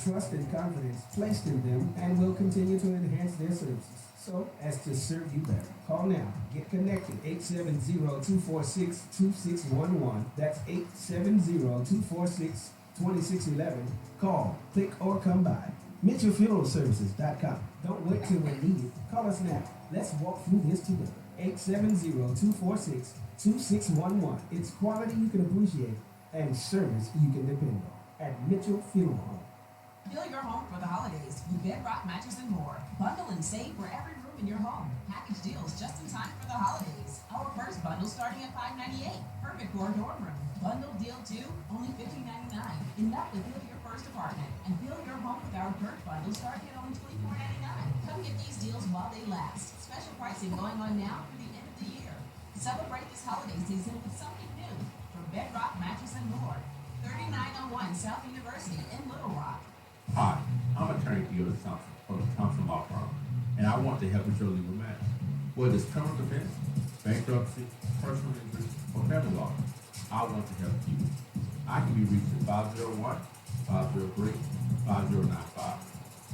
trust and confidence placed in them and will continue to enhance their services so as to serve you better. Call now. Get connected. 870-246-2611. That's 870-246-2611. Call, click, or come by. MitchellFuneralServices.com. Don't wait till we're needed. Call us now. Let's walk through this together. 870-246-2611. It's quality you can appreciate and service you can depend on at Mitchell Funeral Home. Fill your home for the holidays with Bedrock Mattress and More. Bundle and save for every room in your home. Package deals just in time for the holidays. Our first bundle starting at $598. Perfect for a dorm room. Bundle deal 2, only $15.99. Enough to build your first apartment. And fill your home with our birth bundle starting at only $24.99. Come get these deals while they last. Special pricing going on now through the end of the year. Celebrate this holiday season with something new from Bedrock Mattress and More. 3901 South University in Little Rock. Hi, I'm attorney Theodore Thompson from the Thompson Law Firm, and I want to help with your legal matters. Whether it's criminal defense, bankruptcy, personal injury, or family law, I want to help you. I can be reached at 501-503-5095.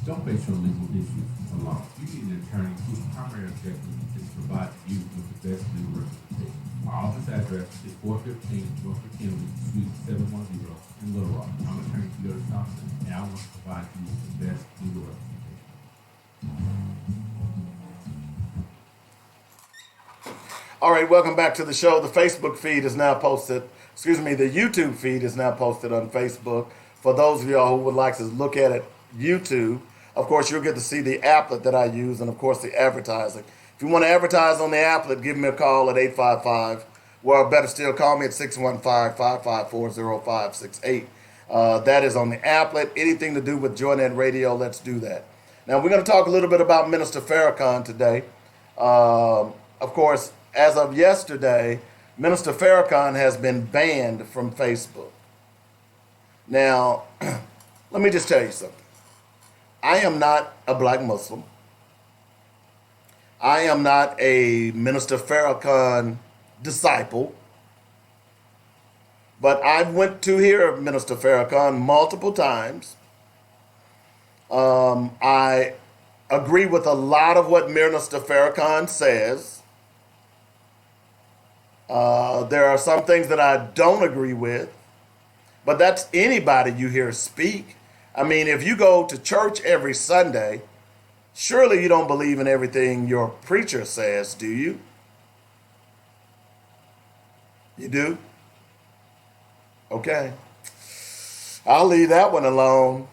Don't face your legal issues alone. You need an attorney whose primary objective is to provide you with the best legal representation. Our office address is 415 North Kennedy, Suite 710 in Little Rock. I'm attorney Theodore Thompson, and I want to provide you with the best legal representation. All right, welcome back to the show. The Facebook feed is now posted. The YouTube feed is now posted on Facebook. For those of y'all who would like to look at it, YouTube, of course, you'll get to see the applet that I use and, of course, the advertising. If you want to advertise on the applet, give me a call at 855, or better still, call me at 615-554-0568. That is on the applet. Anything to do with Joynet Radio, let's do that. Now, we're going to talk a little bit about Minister Farrakhan today. Of course, as of yesterday, Minister Farrakhan has been banned from Facebook. Now, let me just tell you something. I am not a black Muslim. I am not a Minister Farrakhan disciple. But I've went to hear Minister Farrakhan multiple times. I agree with a lot of what Minister Farrakhan says. There are some things that I don't agree with. But that's anybody you hear speak. I mean, if you go to church every Sunday, surely you don't believe in everything your preacher says, do you? You do? Okay. I'll leave that one alone.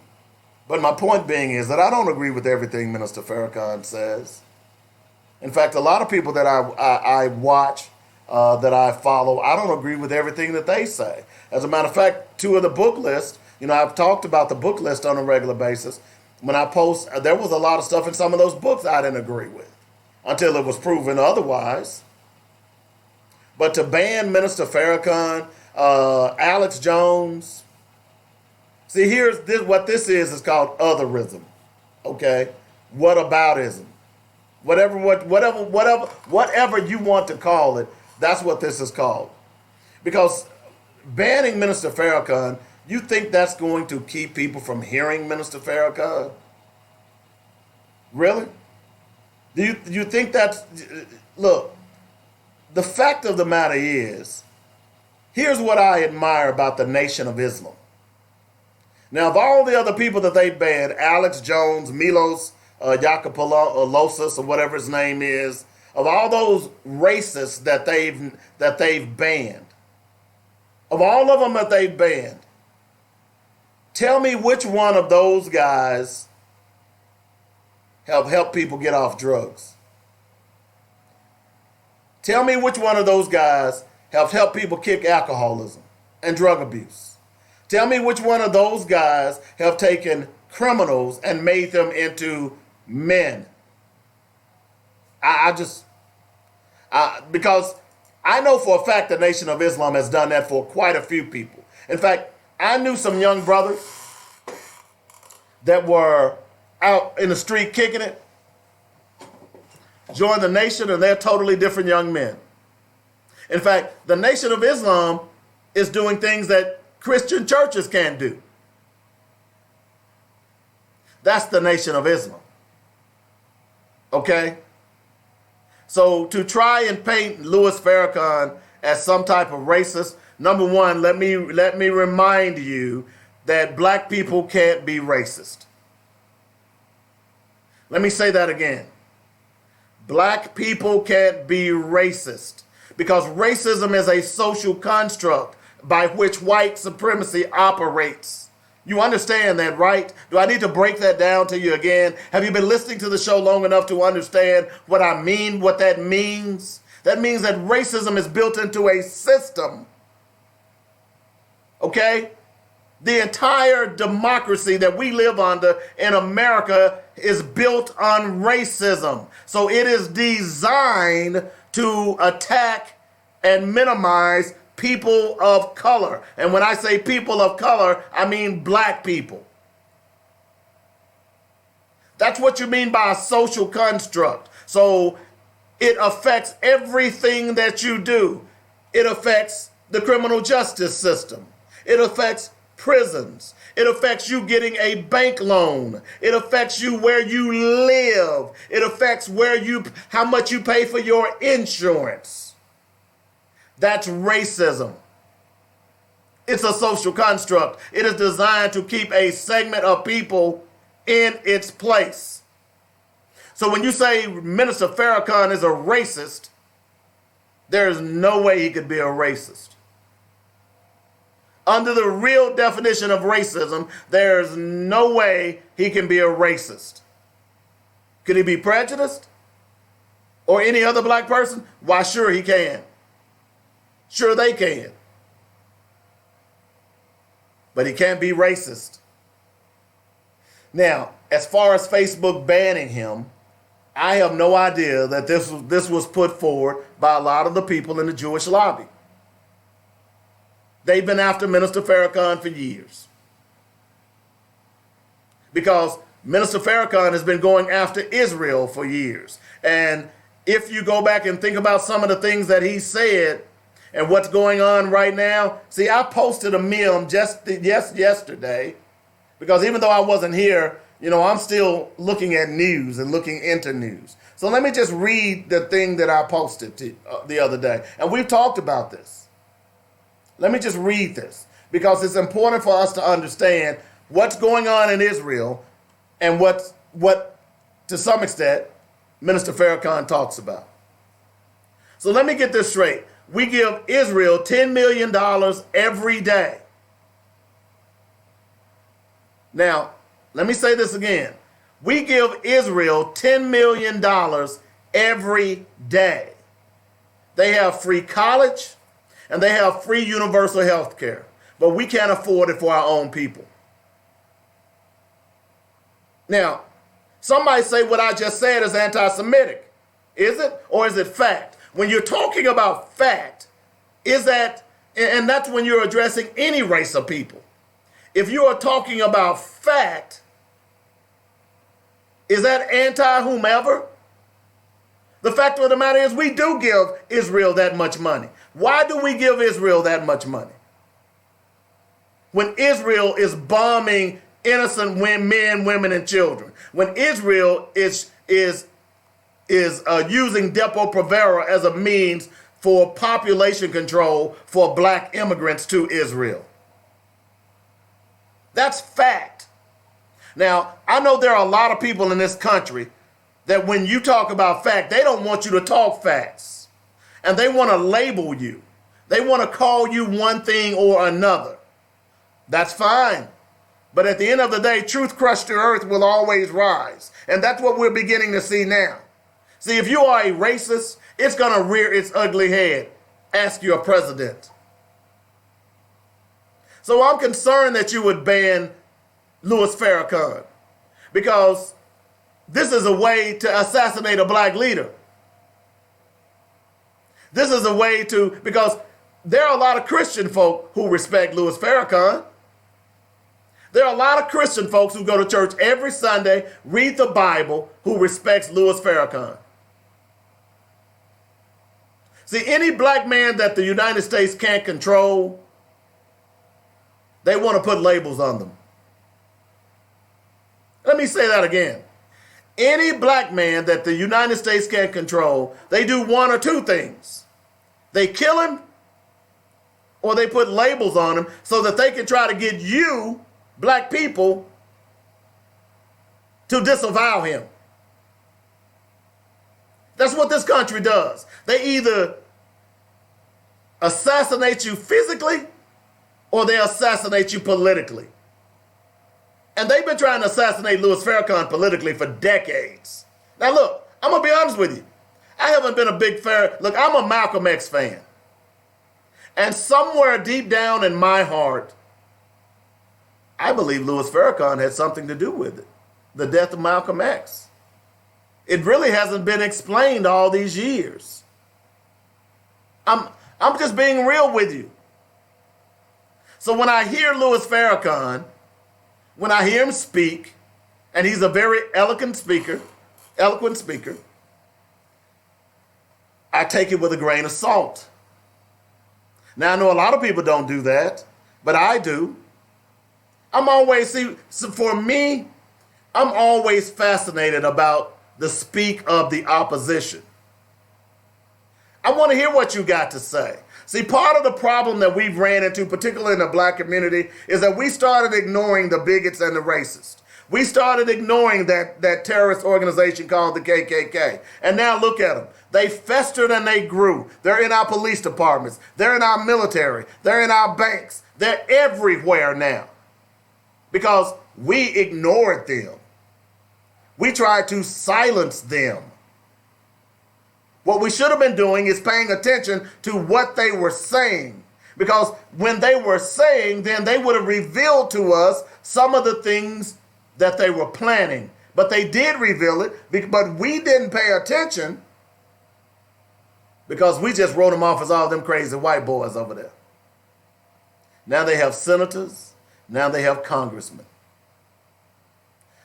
But my point being is that I don't agree with everything Minister Farrakhan says. In fact, a lot of people that I watch, that I follow, I don't agree with everything that they say. As a matter of fact, two of the book lists, I've talked about the book list on a regular basis. When I post, there was a lot of stuff in some of those books I didn't agree with until it was proven otherwise. But to ban Minister Farrakhan, Alex Jones, see, here's this, what this is called otherism. Okay? Whataboutism. Whatever you want to call it, that's what this is called. Because banning Minister Farrakhan, you think that's going to keep people from hearing Minister Farrakhan? Really? Do you think that's... Look, the fact of the matter is, here's what I admire about the Nation of Islam. Now, of all the other people that they banned, Alex Jones, Milos Yakopoulos, or whatever his name is, of all those racists that they've banned, of all of them that they've banned, tell me which one of those guys have helped people get off drugs. Tell me which one of those guys have helped people kick alcoholism and drug abuse. Tell me which one of those guys have taken criminals and made them into men. Because I know for a fact the Nation of Islam has done that for quite a few people. In fact, I knew some young brothers that were out in the street kicking it, joined the Nation, and they're totally different young men. In fact, the Nation of Islam is doing things that Christian churches can't do. That's the Nation of Islam. Okay? So to try and paint Louis Farrakhan as some type of racist, number one, let me remind you that black people can't be racist. Let me say that again. Black people can't be racist because racism is a social construct by which white supremacy operates. You understand that, right? Do I need to break that down to you again? Have you been listening to the show long enough to understand what I mean, what that means? That means that racism is built into a system. Okay? The entire democracy that we live under in America is built on racism. So it is designed to attack and minimize people of color. And when I say people of color, I mean black people. That's what you mean by a social construct. So it affects everything that you do. It affects the criminal justice system. It affects prisons. It affects you getting a bank loan. It affects you where you live. It affects how much you pay for your insurance. That's racism. It's a social construct. It is designed to keep a segment of people in its place. So when you say Minister Farrakhan is a racist, there is no way he could be a racist. Under the real definition of racism, there's no way he can be a racist. Could he be prejudiced? Or any other black person? Why, sure he can. Sure they can. But he can't be racist. Now, as far as Facebook banning him, I have no idea that this was put forward by a lot of the people in the Jewish lobby. They've been after Minister Farrakhan for years. Because Minister Farrakhan has been going after Israel for years. And if you go back and think about some of the things that he said and what's going on right now, see, I posted a meme just yesterday because even though I wasn't here, I'm still looking at news and looking into news. So let me just read the thing that I posted the other day. And we've talked about this. Let me just read this because it's important for us to understand what's going on in Israel and what to some extent, Minister Farrakhan talks about. So let me get this straight. We give Israel $10 million every day. Now, let me say this again. We give Israel $10 million every day. They have free college and they have free universal health care, but we can't afford it for our own people. Now, somebody say what I just said is anti-Semitic. Is it? Or is it fact? When you're talking about fact, is that, and that's when you're addressing any race of people. If you are talking about fact, is that anti-whomever? The fact of the matter is we do give Israel that much money. Why do we give Israel that much money? When Israel is bombing innocent men, women, and children. When Israel is using Depo-Provera as a means for population control for black immigrants to Israel. That's fact. Now, I know there are a lot of people in this country that when you talk about fact, they don't want you to talk facts. And they want to label you. They want to call you one thing or another. That's fine. But at the end of the day, truth crushed to earth will always rise. And that's what we're beginning to see now. See, if you are a racist, it's going to rear its ugly head. Ask your president. So I'm concerned that you would ban Louis Farrakhan because this is a way to assassinate a black leader. This is a way because there are a lot of Christian folk who respect Louis Farrakhan. There are a lot of Christian folks who go to church every Sunday, read the Bible, who respects Louis Farrakhan. See, any black man that the United States can't control, they want to put labels on them. Let me say that again. Any black man that the United States can control, they do one or two things. They kill him, or they put labels on him so that they can try to get you, black people, to disavow him. That's what this country does. They either assassinate you physically or they assassinate you politically. And they've been trying to assassinate Louis Farrakhan politically for decades. Now look, I'm going to be honest with you. I haven't been a big look, I'm a Malcolm X fan. And somewhere deep down in my heart, I believe Louis Farrakhan had something to do with it. The death of Malcolm X. It really hasn't been explained all these years. I'm just being real with you. So when I hear Louis Farrakhan, when I hear him speak, and he's a very eloquent speaker, I take it with a grain of salt. Now, I know a lot of people don't do that, but I do. For me, I'm always fascinated about the speak of the opposition. I want to hear what you got to say. See, part of the problem that we've ran into, particularly in the black community, is that we started ignoring the bigots and the racists. We started ignoring that terrorist organization called the KKK. And now look at them. They festered and they grew. They're in our police departments. They're in our military. They're in our banks. They're everywhere now because we ignored them. We tried to silence them. What we should have been doing is paying attention to what they were saying. Because when they were saying, then they would have revealed to us some of the things that they were planning. But they did reveal it, but we didn't pay attention because we just wrote them off as all them crazy white boys over there. Now they have senators. Now they have congressmen.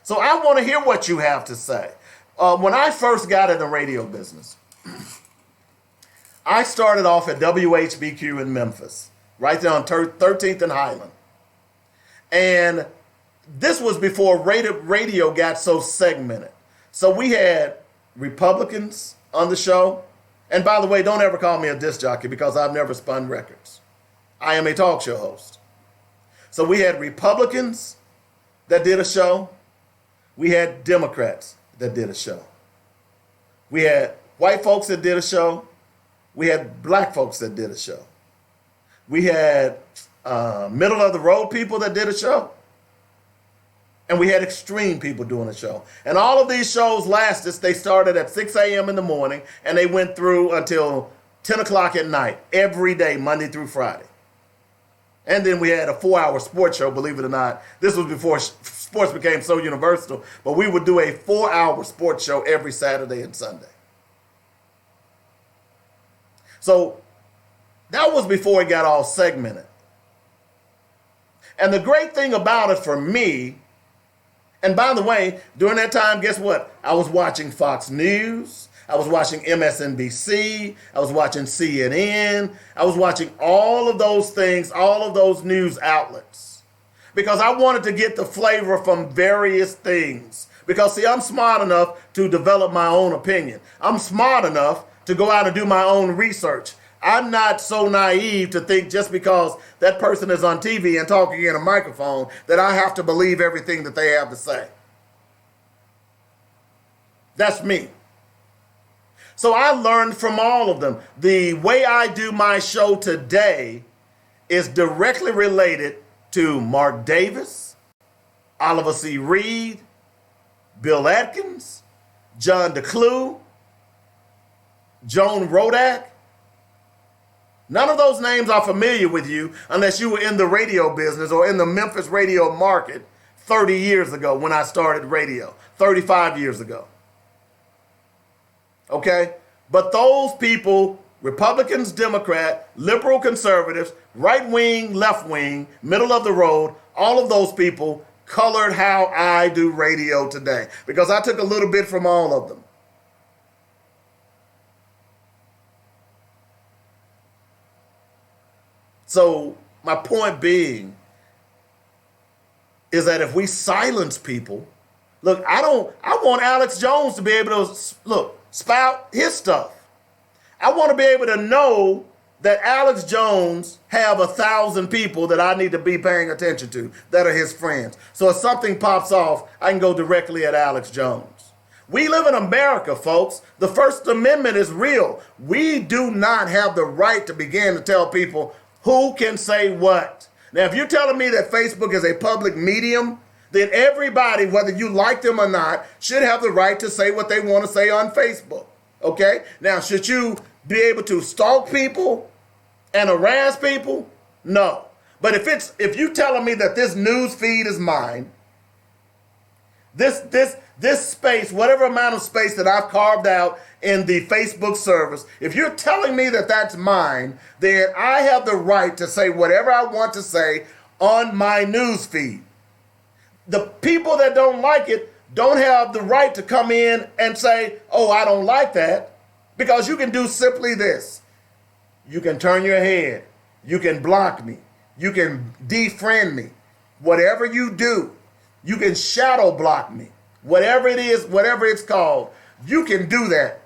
So I want to hear what you have to say. When I first got in the radio business, I started off at WHBQ in Memphis, right there on 13th and Highland. And this was before radio got so segmented. So we had Republicans on the show. And by the way, don't ever call me a disc jockey because I've never spun records. I am a talk show host. So we had Republicans that did a show. We had Democrats that did a show. We had white folks that did a show. We had black folks that did a show. We had middle of the road people that did a show. And we had extreme people doing a show. And all of these shows lasted. They started at 6 a.m. in the morning and they went through until 10 o'clock at night, every day, Monday through Friday. And then we had a 4-hour sports show, believe it or not. This was before sports became so universal. But we would do a 4-hour sports show every Saturday and Sunday. So that was before it got all segmented. And the great thing about it for me, and by the way, during that time, guess what? I was watching Fox News. I was watching MSNBC. I was watching CNN. I was watching all of those things, all of those news outlets. Because I wanted to get the flavor from various things. Because, see, I'm smart enough to develop my own opinion. I'm smart enough to go out and do my own research. I'm not so naive to think just because that person is on TV and talking in a microphone that I have to believe everything that they have to say. That's me. So I learned from all of them. The way I do my show today is directly related to Mark Davis, Oliver C. Reed, Bill Atkins, John DeClue, Joan Rodak. None of those names are familiar with you unless you were in the radio business or in the Memphis radio market 30 years ago when I started radio, 35 years ago. Okay? But those people, Republicans, Democrat, liberal, conservatives, right wing, left wing, middle of the road, all of those people colored how I do radio today because I took a little bit from all of them. So my point being is that if we silence people, Look, I want Alex Jones to be able to, look, spout his stuff. I want to be able to know that Alex Jones have 1,000 people that I need to be paying attention to that are his friends. So if something pops off, I can go directly at Alex Jones. We live in America, folks. The First Amendment is real. We do not have the right to begin to tell people who can say what. Now, if you're telling me that Facebook is a public medium, then everybody, whether you like them or not, should have the right to say what they want to say on Facebook. Okay? Now, should you be able to stalk people and harass people? No. But if you're telling me that this news feed is mine, this space, whatever amount of space that I've carved out in the Facebook service, if you're telling me that that's mine, then I have the right to say whatever I want to say on my news feed. The people that don't like it don't have the right to come in and say, oh, I don't like that, because you can do simply this. You can turn your head. You can block me. You can defriend me. Whatever you do, you can shadow block me. Whatever it is, whatever it's called, you can do that.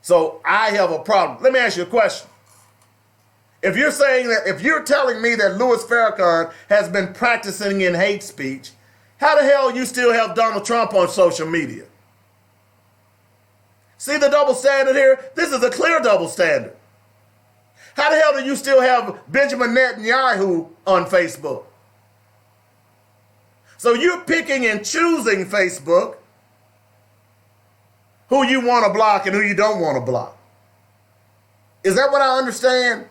So I have a problem. Let me ask you a question. If you're saying that, if you're telling me that Louis Farrakhan has been practicing in hate speech, how the hell you still have Donald Trump on social media? See the double standard here? This is a clear double standard. How the hell do you still have Benjamin Netanyahu on Facebook? So you're picking and choosing Facebook who you want to block and who you don't want to block. Is that what I understand?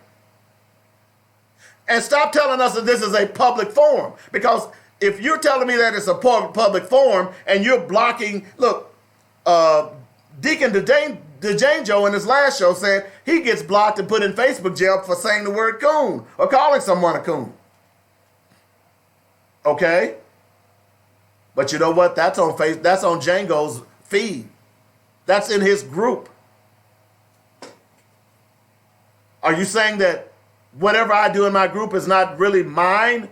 And stop telling us that this is a public forum, because if you're telling me that it's a public forum and you're blocking, look, Deacon DeJanjo in his last show said he gets blocked and put in Facebook jail for saying the word coon or calling someone a coon. Okay? But you know what? That's on Django's feed. That's in his group. Are you saying that whatever I do in my group is not really mine?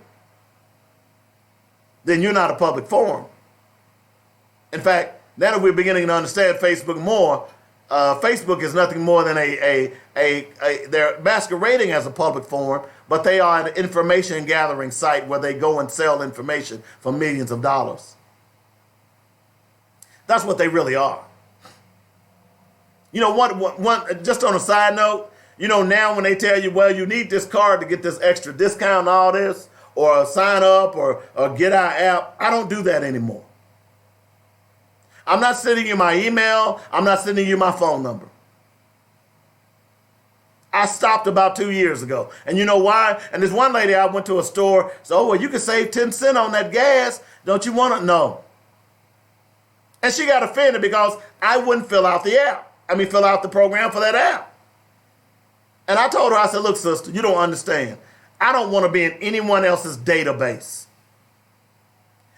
Then you're not a public forum. In fact, now that we're beginning to understand Facebook more, Facebook is nothing more than they're masquerading as a public forum, but they are an information gathering site where they go and sell information for millions of dollars. That's what they really are. You know, one just on a side note, you know, now when they tell you, well, you need this card to get this extra discount and all this, or sign up or get our app, I don't do that anymore. I'm not sending you my email. I'm not sending you my phone number. I stopped about 2 years ago. And you know why? And this one lady, I went to a store, so, oh, well, you can save 10 cents on that gas. Don't you want to? No. And she got offended because I wouldn't fill out the program for that app. And I told her, I said, look, sister, you don't understand. I don't want to be in anyone else's database.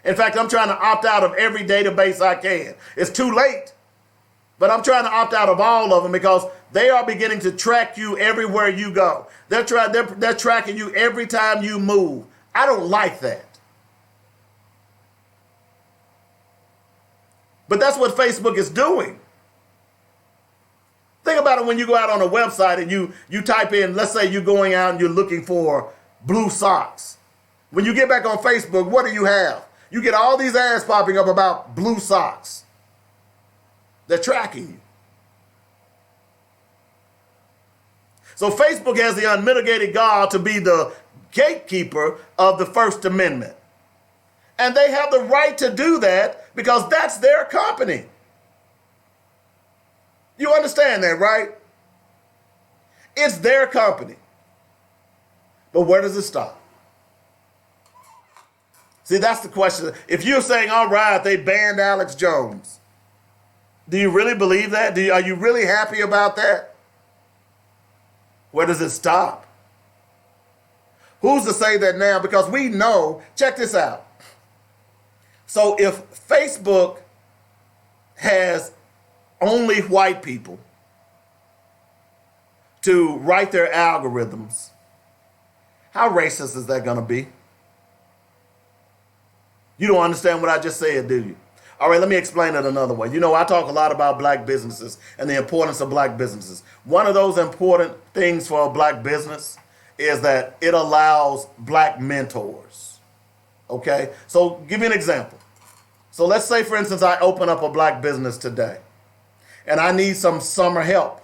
In fact, I'm trying to opt out of every database I can. It's too late, but I'm trying to opt out of all of them because they are beginning to track you everywhere you go. They're tracking you every time you move. I don't like that. But that's what Facebook is doing. Think about it when you go out on a website and you type in, let's say you're going out and you're looking for blue socks. When you get back on Facebook, what do you have? You get all these ads popping up about blue socks. They're tracking you. So Facebook has the unmitigated gall to be the gatekeeper of the First Amendment. And they have the right to do that because that's their company. You understand that, right? It's their company. But where does it stop? See, that's the question. If you're saying, all right, they banned Alex Jones, do you really believe that? Are you really happy about that? Where does it stop? Who's to say that now? Because we know, check this out. So if Facebook has only white people to write their algorithms, how racist is that going to be? You don't understand what I just said, do you? All right, let me explain it another way. You know, I talk a lot about black businesses and the importance of black businesses. One of those important things for a black business is that it allows black mentors. Okay? So give you an example. So let's say, for instance, I open up a black business today and I need some summer help.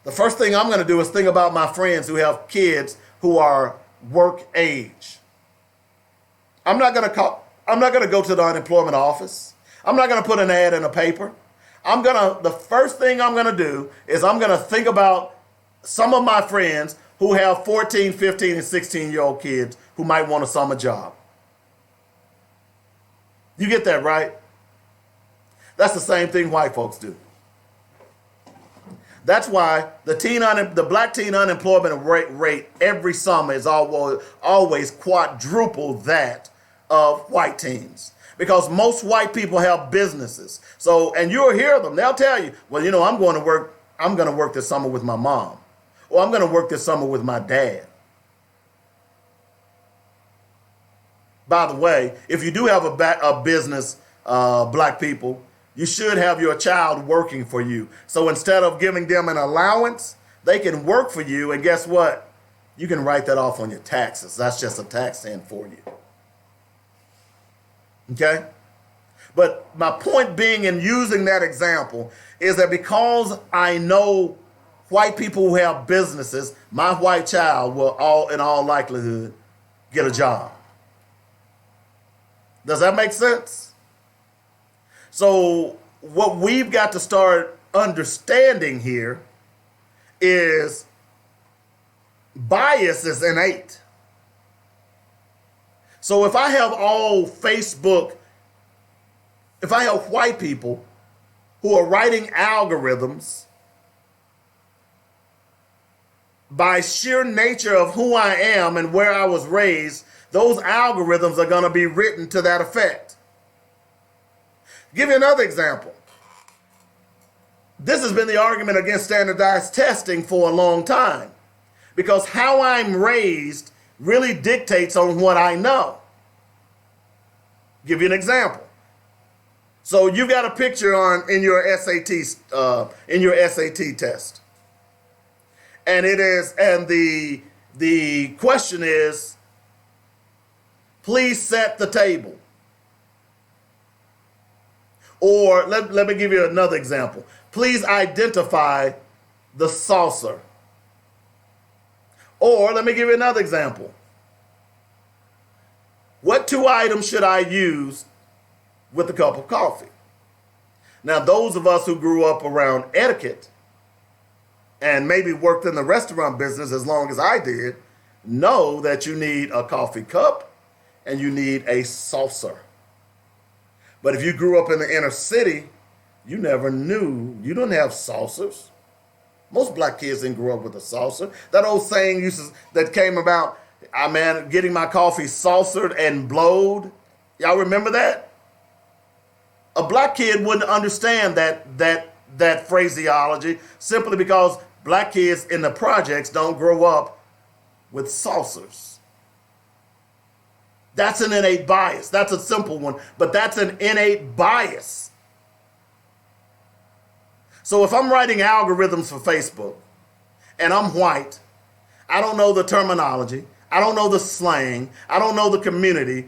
The first thing I'm going to do is think about my friends who have kids who are work age. I'm not going to go to the unemployment office. I'm not going to put an ad in the paper. The first thing I'm going to do is I'm going to think about some of my friends who have 14, 15, and 16-year-old kids who might want a summer job. You get that, right? That's the same thing white folks do. That's why the black teen unemployment rate every summer is always quadruple that of white teens, because most white people have businesses. So, and you'll hear them. They'll tell you, well, you know, I'm going to work this summer with my mom, or I'm going to work this summer with my dad. By the way, if you do have a business, black people, you should have your child working for you. So instead of giving them an allowance, they can work for you. And guess what? You can write that off on your taxes. That's just a tax stand for you. Okay? But my point being in using that example is that because I know white people who have businesses, my white child will in all likelihood get a job. Does that make sense? So what we've got to start understanding here is bias is innate. So if I have if I have white people who are writing algorithms, by sheer nature of who I am and where I was raised, those algorithms are going to be written to that effect. Give you another example. This has been the argument against standardized testing for a long time, because how I'm raised really dictates on what I know. Give you an example. So you've got a picture in your SAT test, and the question is, please set the table. Or let me give you another example. Please identify the saucer. Or let me give you another example. What 2 items should I use with a cup of coffee? Now, those of us who grew up around etiquette and maybe worked in the restaurant business as long as I did, know that you need a coffee cup and you need a saucer. But if you grew up in the inner city, you never knew. You didn't have saucers. Most black kids didn't grow up with a saucer. That old saying that came about, getting my coffee saucered and blowed. Y'all remember that? A black kid wouldn't understand that phraseology simply because black kids in the projects don't grow up with saucers. That's an innate bias. That's a simple one, but that's an innate bias. So if I'm writing algorithms for Facebook and I'm white, I don't know the terminology, I don't know the slang, I don't know the community,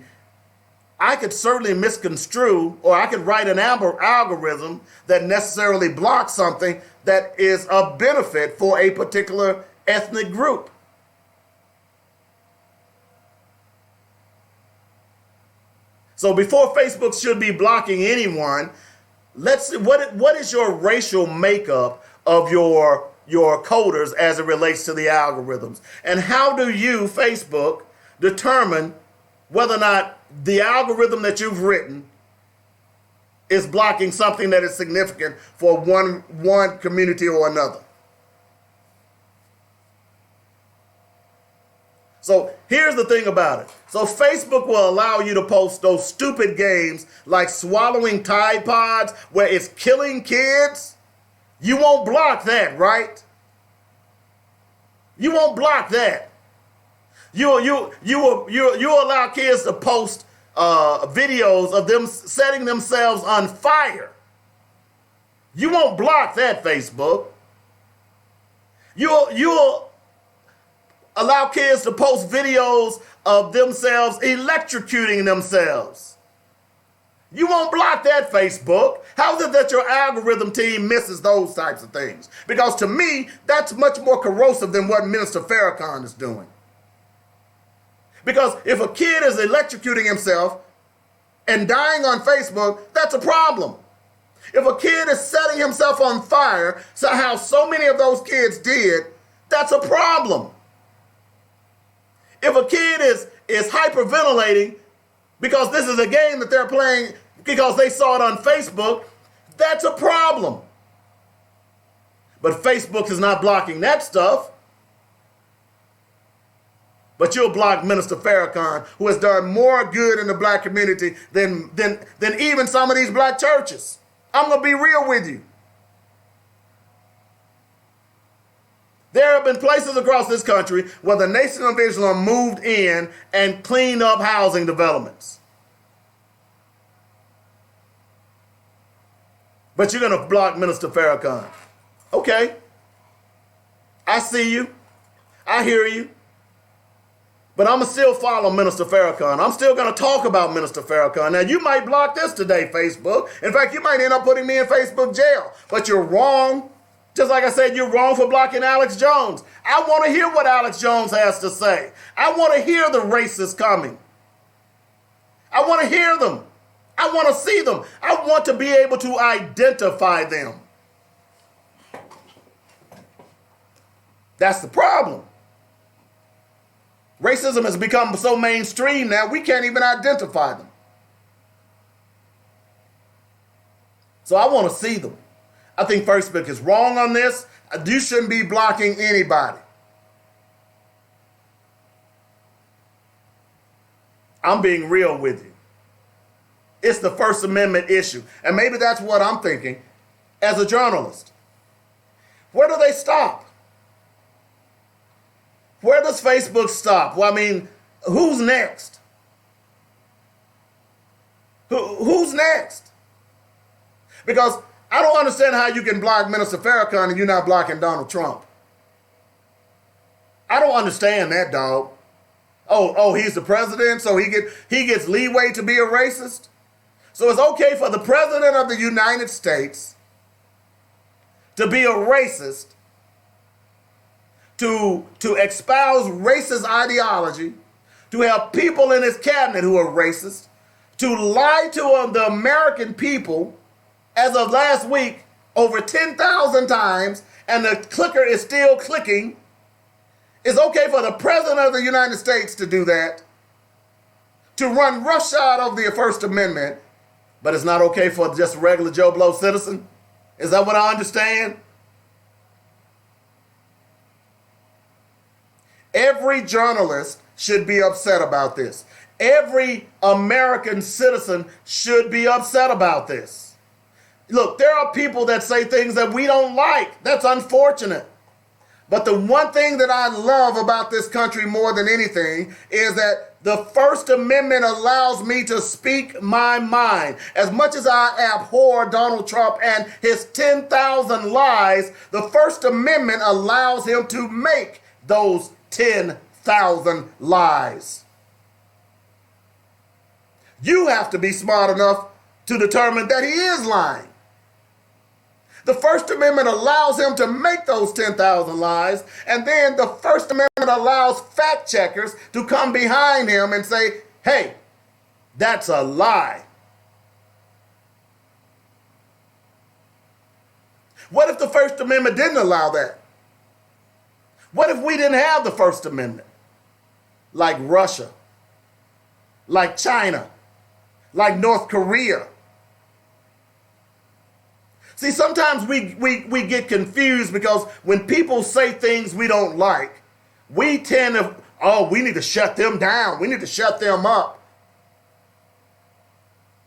I could certainly misconstrue, or I could write an algorithm that necessarily blocks something that is of benefit for a particular ethnic group. So before Facebook should be blocking anyone, let's see, what is your racial makeup of your coders as it relates to the algorithms? And how do you, Facebook, determine whether or not the algorithm that you've written is blocking something that is significant for one community or another? So here's the thing about it. So Facebook will allow you to post those stupid games like swallowing Tide Pods where it's killing kids. You won't block that, right? You won't block that. You allow kids to post videos of them setting themselves on fire. You won't block that, Facebook. You'll allow kids to post videos of themselves electrocuting themselves. You won't block that, Facebook. How is it that your algorithm team misses those types of things? Because to me, that's much more corrosive than what Minister Farrakhan is doing. Because if a kid is electrocuting himself and dying on Facebook, that's a problem. If a kid is setting himself on fire, so how so many of those kids did, that's a problem. If a kid is hyperventilating because this is a game that they're playing because they saw it on Facebook, that's a problem. But Facebook is not blocking that stuff. But you'll block Minister Farrakhan, who has done more good in the black community than even some of these black churches. I'm going to be real with you. There have been places across this country where the Nation of Islam moved in and cleaned up housing developments. But you're going to block Minister Farrakhan. Okay. I see you. I hear you. But I'm going to still follow Minister Farrakhan. I'm still going to talk about Minister Farrakhan. Now, you might block this today, Facebook. In fact, you might end up putting me in Facebook jail. But you're wrong. Just like I said, you're wrong for blocking Alex Jones. I want to hear what Alex Jones has to say. I want to hear the racists coming. I want to hear them. I want to see them. I want to be able to identify them. That's the problem. Racism has become so mainstream now, we can't even identify them. So I want to see them. I think Facebook is wrong on this. You shouldn't be blocking anybody. I'm being real with you. It's the First Amendment issue. And maybe that's what I'm thinking as a journalist. Where do they stop? Where does Facebook stop? Well, I mean, who's next? Who's next? Because I don't understand how you can block Minister Farrakhan and you're not blocking Donald Trump. I don't understand that, dog. Oh, he's the president, so he gets leeway to be a racist? So it's okay for the president of the United States to be a racist, to espouse racist ideology, to have people in his cabinet who are racist, to lie to the American people as of last week over 10,000 times, and the clicker is still clicking. It's okay for the president of the United States to do that, to run roughshod over the First Amendment, but it's not okay for just a regular Joe Blow citizen? Is that what I understand? Every journalist should be upset about this. Every American citizen should be upset about this. Look, there are people that say things that we don't like. That's unfortunate. But the one thing that I love about this country more than anything is that the First Amendment allows me to speak my mind. As much as I abhor Donald Trump and his 10,000 lies, the First Amendment allows him to make those 10,000 lies. You have to be smart enough to determine that he is lying. The First Amendment allows him to make those 10,000 lies, and then the First Amendment allows fact checkers to come behind him and say, hey, that's a lie. What if the First Amendment didn't allow that? What if we didn't have the First Amendment? Like Russia, like China, like North Korea. See, sometimes we get confused because when people say things we don't like, we tend to, we need to shut them down. We need to shut them up.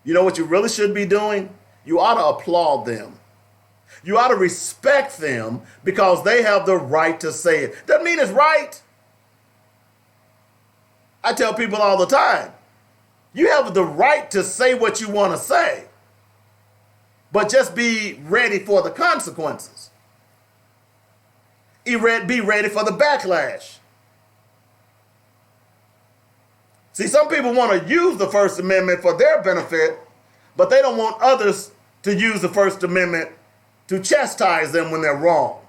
You know what you really should be doing? You ought to applaud them. You ought to respect them because they have the right to say it. Doesn't mean it's right. I tell people all the time, You have the right to say what you want to say, but just be ready for the consequences. Be ready for the backlash. See, some people want to use the First Amendment for their benefit, but they don't want others to use the First Amendment to chastise them when they're wrong.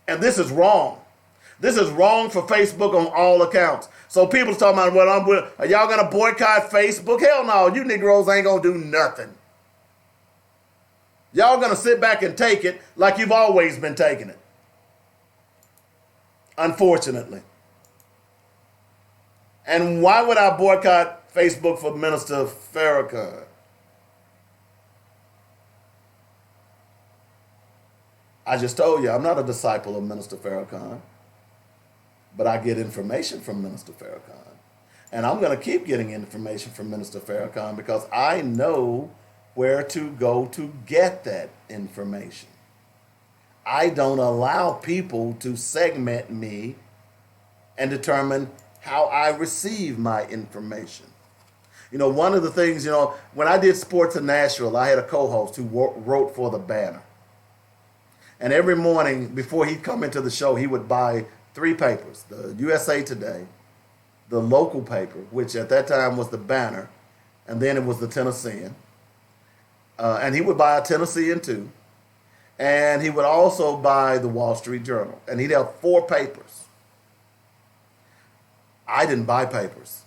And this is wrong. This is wrong for Facebook on all accounts. So people's talking about, well, are y'all going to boycott Facebook? Hell no, you Negroes ain't going to do nothing. Y'all going to sit back and take it like you've always been taking it. Unfortunately. And why would I boycott Facebook for Minister Farrakhan? I just told you, I'm not a disciple of Minister Farrakhan, but I get information from Minister Farrakhan. And I'm going to keep getting information from Minister Farrakhan because I know where to go to get that information. I don't allow people to segment me and determine how I receive my information. You know, one of the things, when I did Sports in Nashville, I had a co-host who wrote for the Banner. And every morning before he'd come into the show, he would buy 3 papers, the USA Today, the local paper, which at that time was the Banner, and then it was the Tennessean. And he would buy a Tennessean too. And he would also buy the Wall Street Journal. And he'd have 4 papers. I didn't buy papers.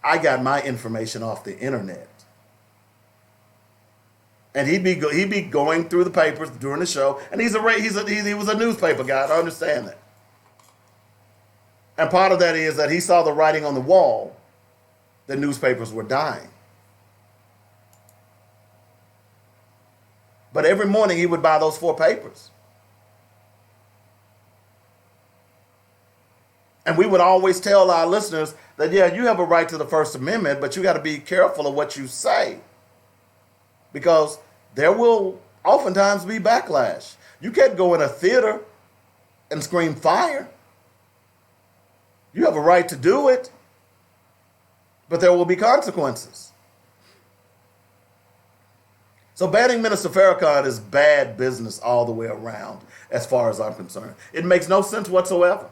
I got my information off the internet. And he'd be going through the papers during the show. And he was a newspaper guy. I understand that. And part of that is that he saw the writing on the wall that newspapers were dying. But every morning he would buy those 4 papers. And we would always tell our listeners that, yeah, you have a right to the First Amendment, but you got to be careful of what you say. Because there will oftentimes be backlash. You can't go in a theater and scream fire. You have a right to do it, but there will be consequences. So banning Minister Farrakhan is bad business all the way around, as far as I'm concerned. It makes no sense whatsoever.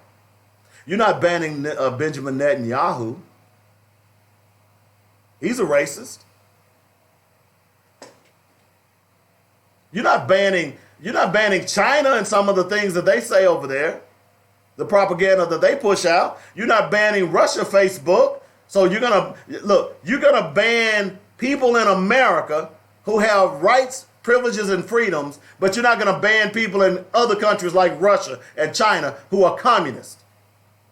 You're not banning Benjamin Netanyahu. He's a racist. You're not banning China and some of the things that they say over there, the propaganda that they push out. You're not banning Russia Facebook. So you're gonna ban people in America who have rights, privileges, and freedoms, but you're not going to ban people in other countries like Russia and China who are communist,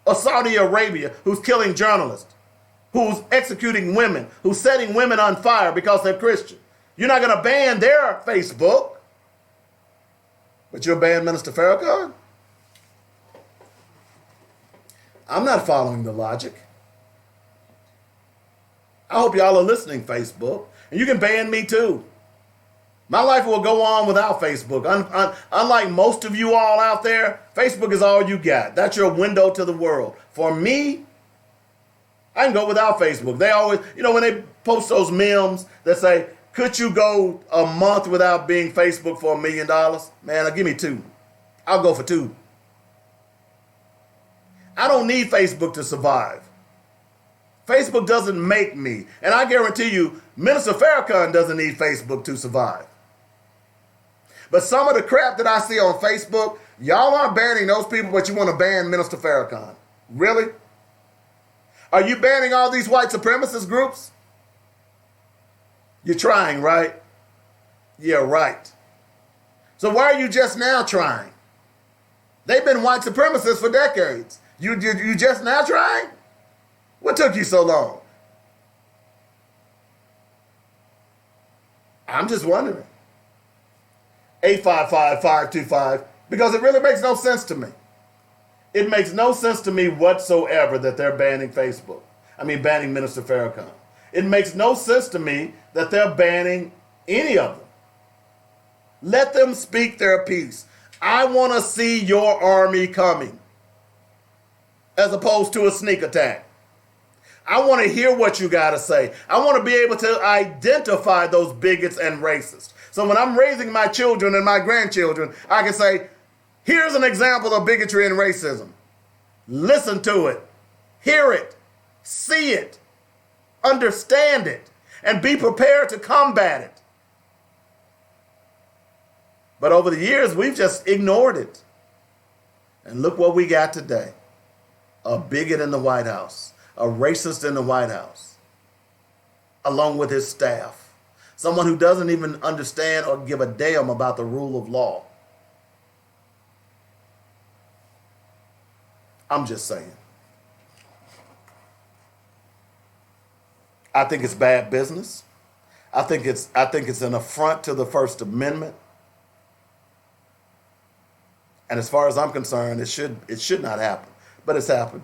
or Saudi Arabia who's killing journalists, who's executing women, who's setting women on fire because they're Christian. You're not going to ban their Facebook, but you'll ban Minister Farrakhan? I'm not following the logic. I hope y'all are listening, Facebook. And you can ban me too. My life will go on without Facebook. Unlike most of you all out there, Facebook is all you got. That's your window to the world. For me, I can go without Facebook. They always, when they post those memes that say, could you go a month without being Facebook for $1 million? Man, give me 2. I'll go for 2. I don't need Facebook to survive. Facebook doesn't make me. And I guarantee you, Minister Farrakhan doesn't need Facebook to survive. But some of the crap that I see on Facebook, y'all aren't banning those people, but you want to ban Minister Farrakhan. Really? Are you banning all these white supremacist groups? You're trying, right? Yeah, right. So why are you just now trying? They've been white supremacists for decades. You just now trying? What took you so long? I'm just wondering. 855-525, because it really makes no sense to me. It makes no sense to me whatsoever that they're banning Facebook. Banning Minister Farrakhan. It makes no sense to me that they're banning any of them. Let them speak their piece. I want to see your army coming. as opposed to a sneak attack. I want to hear what you got to say. I want to be able to identify those bigots and racists. So when I'm raising my children and my grandchildren, I can say, here's an example of bigotry and racism. Listen to it, hear it, see it, understand it, and be prepared to combat it. But over the years, we've just ignored it. And look what we got today. A bigot in the White House, a racist in the White House, along with his staff. Someone who doesn't even understand or give a damn about the rule of law. I'm just saying. I think it's bad business. I think it's an affront to the First Amendment. And as far as I'm concerned, it should not happen, but it's happened.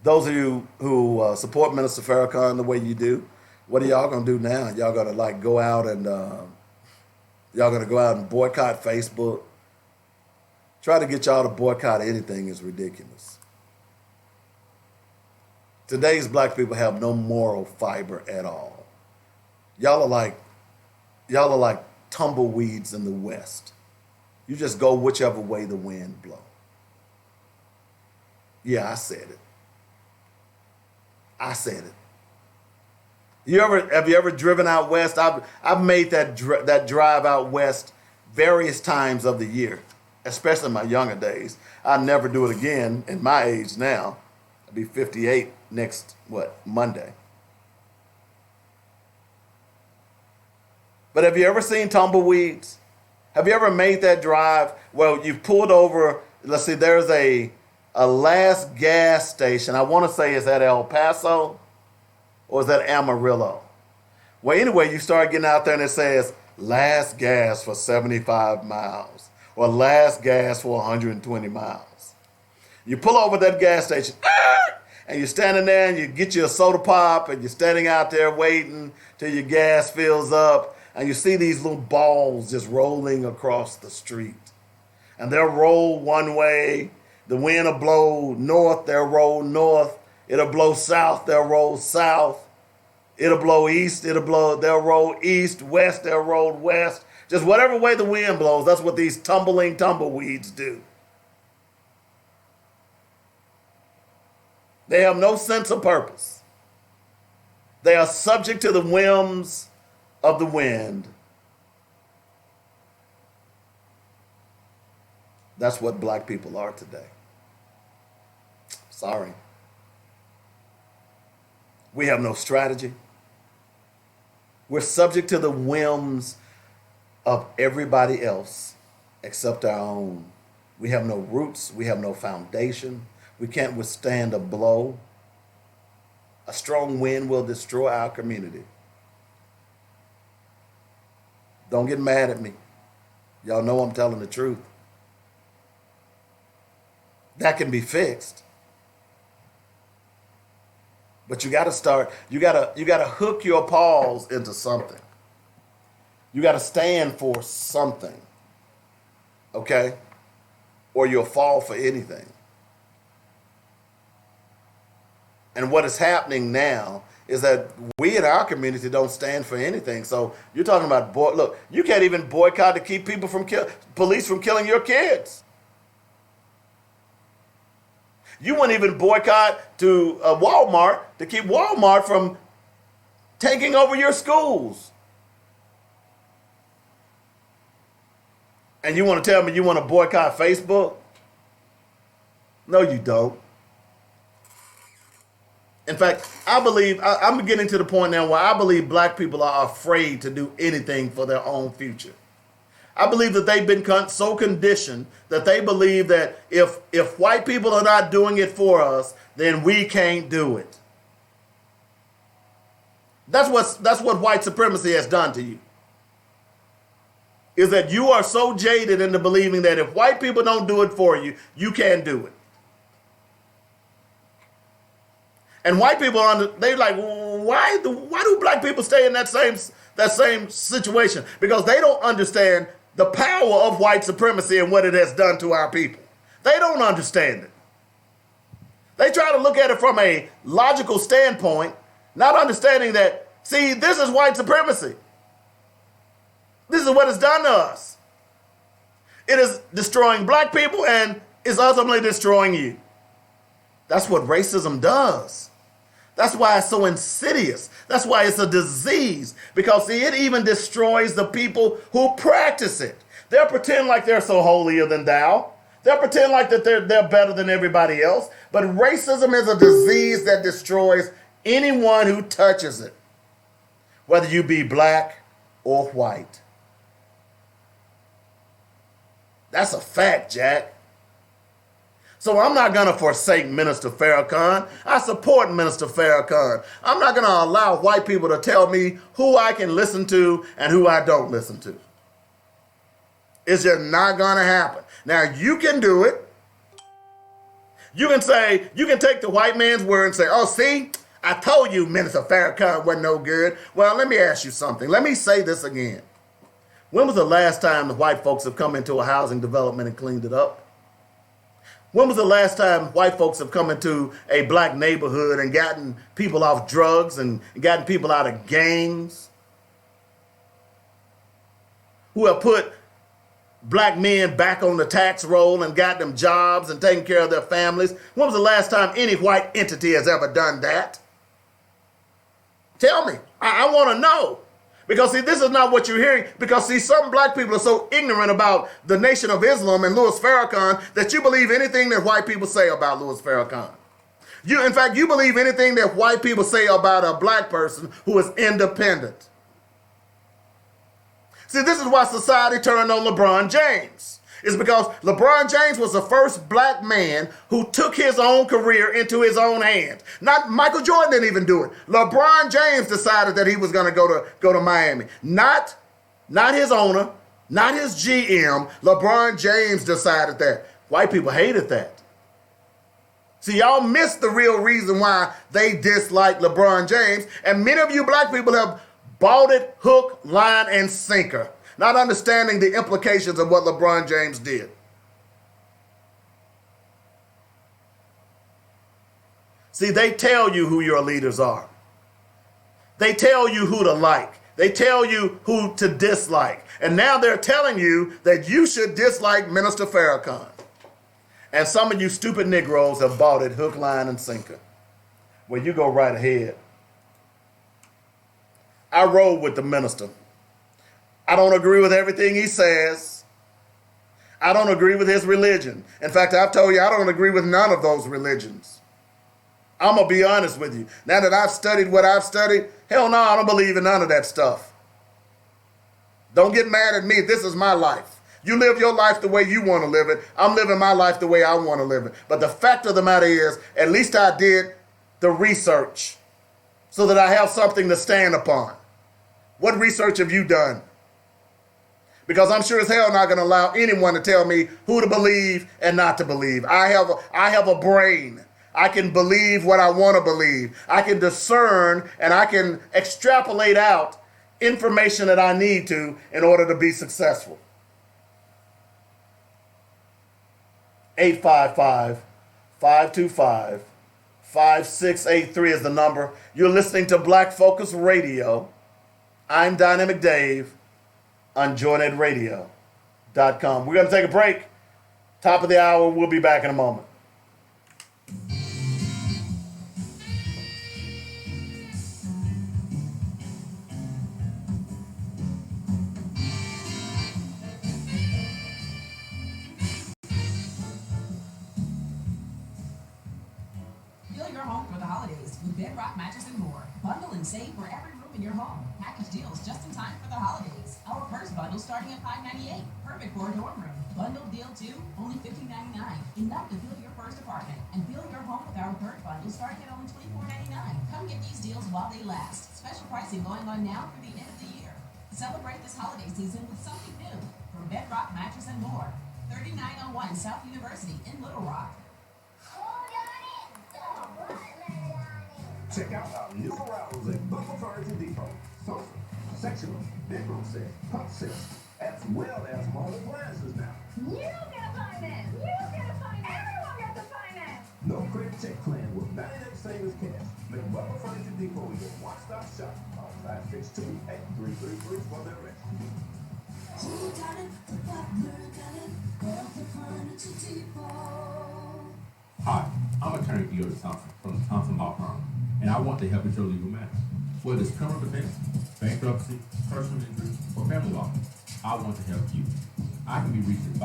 Those of you who support Minister Farrakhan the way you do, what are y'all gonna do now? Y'all gonna go out and boycott Facebook? Try to get y'all to boycott anything is ridiculous. Today's black people have no moral fiber at all. Y'all are like tumbleweeds in the West. You just go whichever way the wind blows. Yeah, I said it. I said it. Have you ever driven out west? I've made that drive out west various times of the year, especially in my younger days. I'll never do it again in my age now. I'll be 58 next, Monday. But have you ever seen tumbleweeds? Have you ever made that drive? Well, you've pulled over, let's see, there's a last gas station. I want to say it's at El Paso or is that Amarillo? Well, anyway, you start getting out there and it says last gas for 75 miles or last gas for 120 miles. You pull over that gas station and you're standing there and you get you a soda pop and you're standing out there waiting till your gas fills up. And you see these little balls just rolling across the street. And they'll roll one way. The wind will blow north, they'll roll north. It'll blow south, they'll roll south. It'll blow east, they'll roll east, west, they'll roll west. Just whatever way the wind blows, that's what these tumbleweeds do. They have no sense of purpose. They are subject to the whims of the wind. That's what black people are today. Sorry. We have no strategy. We're subject to the whims of everybody else except our own. We have no roots. We have no foundation. We can't withstand a blow. A strong wind will destroy our community. Don't get mad at me. Y'all know I'm telling the truth. That can be fixed. But you got to start, you got to hook your paws into something. You got to stand for something. Okay? Or you'll fall for anything. And what is happening now is that we in our community don't stand for anything. So you're talking about, look, you can't even boycott to keep people police from killing your kids. You wouldn't even boycott to Walmart to keep Walmart from taking over your schools. And you want to tell me you want to boycott Facebook? No, you don't. In fact, I'm getting to the point now where I believe black people are afraid to do anything for their own future. I believe that they've been so conditioned that they believe that if white people are not doing it for us, then we can't do it. That's what white supremacy has done to you. Is that you are so jaded into believing that if white people don't do it for you, you can't do it. And white people they're like, why do black people stay in that same situation? Because they don't understand the power of white supremacy and what it has done to our people. They don't understand it. They try to look at it from a logical standpoint, not understanding that, see, this is white supremacy. This is what it's done to us. It is destroying black people and is ultimately destroying you. That's what racism does. That's why it's so insidious. That's why it's a disease. Because see, it even destroys the people who practice it. They'll pretend like they're so holier than thou. They'll pretend like that they're better than everybody else. But racism is a disease that destroys anyone who touches it, whether you be black or white. That's a fact, Jack. So I'm not going to forsake Minister Farrakhan. I support Minister Farrakhan. I'm not going to allow white people to tell me who I can listen to and who I don't listen to. It's just not going to happen. Now, you can do it. You can take the white man's word and say, oh, see, I told you Minister Farrakhan wasn't no good. Well, let me ask you something. Let me say this again. When was the last time the white folks have come into a housing development and cleaned it up? When was the last time white folks have come into a black neighborhood and gotten people off drugs and gotten people out of gangs? Who have put black men back on the tax roll and got them jobs and taken care of their families? When was the last time any white entity has ever done that? Tell me. I want to know. Because, see, this is not what you're hearing. Because, see, some black people are so ignorant about the Nation of Islam and Louis Farrakhan that you believe anything that white people say about Louis Farrakhan. In fact, you believe anything that white people say about a black person who is independent. See, this is why society turned on LeBron James. It's because LeBron James was the first black man who took his own career into his own hands. Not Michael Jordan didn't even do it. LeBron James decided that he was going to go to Miami. Not his owner, not his GM. LeBron James decided that. White people hated that. See, y'all missed the real reason why they dislike LeBron James. And many of you black people have bought it hook, line, and sinker, not understanding the implications of what LeBron James did. See, they tell you who your leaders are. They tell you who to like. They tell you who to dislike. And now they're telling you that you should dislike Minister Farrakhan. And some of you stupid Negroes have bought it hook, line, and sinker. Well, you go right ahead. I rode with the minister. I don't agree with everything he says. I don't agree with his religion. In fact, I've told you I don't agree with none of those religions. I'm going to be honest with you. Now that I've studied what I've studied, hell no, I don't believe in none of that stuff. Don't get mad at me. This is my life. You live your life the way you want to live it. I'm living my life the way I want to live it. But the fact of the matter is, at least I did the research so that I have something to stand upon. What research have you done? Because I'm sure as hell not going to allow anyone to tell me who to believe and not to believe. I have a brain. I can believe what I want to believe. I can discern and I can extrapolate out information that I need to in order to be successful. 855-525-5683 is the number. You're listening to Black Focus Radio. I'm Dynamic Dave on JoyNetRadio.com. We're going to take a break. Top of the hour. We'll be back in a moment. Fill your home for the holidays with Bedrock Mattress and More. Bundle and save for every room in your home. Package deals just in time for the holidays. Our first bundle starting at $5.98. Perfect for a dorm room. Bundle deal 2, only $15.99. Enough to fill your first apartment. And fill your home with our third bundle starting at only $24.99. Come get these deals while they last. Special pricing going on now through the end of the year. Celebrate this holiday season with something new from Bedrock Mattress and More. 3901 South University in Little Rock. Check out our new arrivals at Bubba Furniture Depot. Sofa, sectional, bedroom set, pump sets, as well as home appliances now. You gotta find this! You gotta find Check plan with 99 savings cash. Make Bubba Furniture Depot your one-stop shop. Call 562-8333 for the rest. Who got it? The butler got it. Bubba Furniture Depot. Hi, I'm attorney PLOTUS Thompson from the Thompson Law Firm, and I want to help with your legal matters. Whether it's criminal defense, bankruptcy, personal injury, or family law, I want to help you. I can be reached at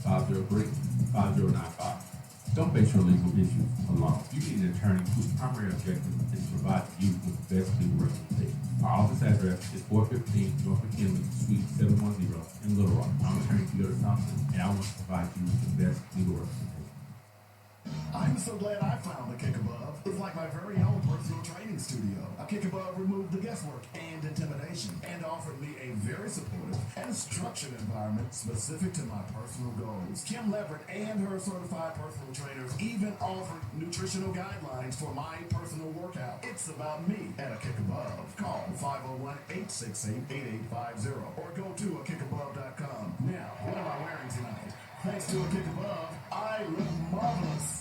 501-503-5095. Don't face your legal issues alone. You need an attorney whose primary objective is to provide you with the best legal representation. Our office address is 415 North McKinley, Suite 710 in Little Rock. I'm attorney PLOTUS Thompson, and I want to provide you with the best legal representation. I'm so glad I found a Kick Above. It's like my very own personal training studio. A Kick Above removed the guesswork and intimidation and offered me a very supportive and structured environment specific to my personal goals. Kim Leverett and her certified personal trainers even offered nutritional guidelines for my personal workout. It's about me at a Kick Above. Call 501-868-8850 or go to akickabove.com. Now, what am I wearing tonight? Thanks to a Kick Above, I look marvelous.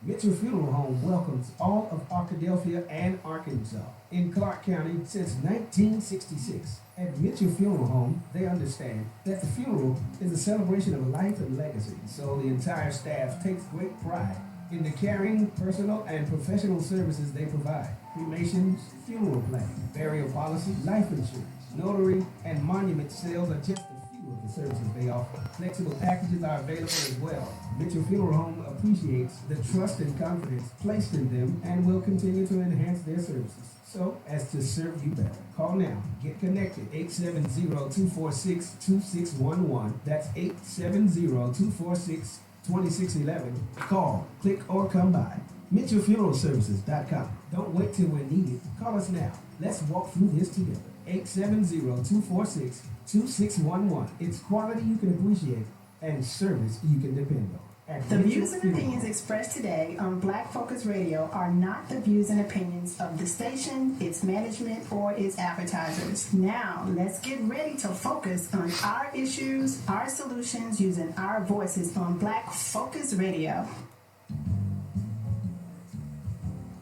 Mitchell Funeral Home welcomes all of Arkadelphia and Arkansas in Clark County since 1966. At Mitchell Funeral Home, they understand that the funeral is a celebration of life and legacy, so the entire staff takes great pride in the caring, personal, and professional services they provide. Cremations, funeral planning, burial policy, life insurance, notary, and monument sales are just a few of the services they offer. Flexible packages are available as well. Mitchell Funeral Home appreciates the trust and confidence placed in them and will continue to enhance their services so as to serve you better. Call now. Get connected. 870-246-2611. That's 870-246-2611. Call, click, or come by. MitchellFuneralServices.com. Don't wait till we're needed. Call us now. Let's walk through this together. 870-246-2611. It's quality you can appreciate and service you can depend on. The views and opinions expressed today on Black Focus Radio are not the views and opinions of the station, its management, or its advertisers. Now, let's get ready to focus on our issues, our solutions, using our voices on Black Focus Radio.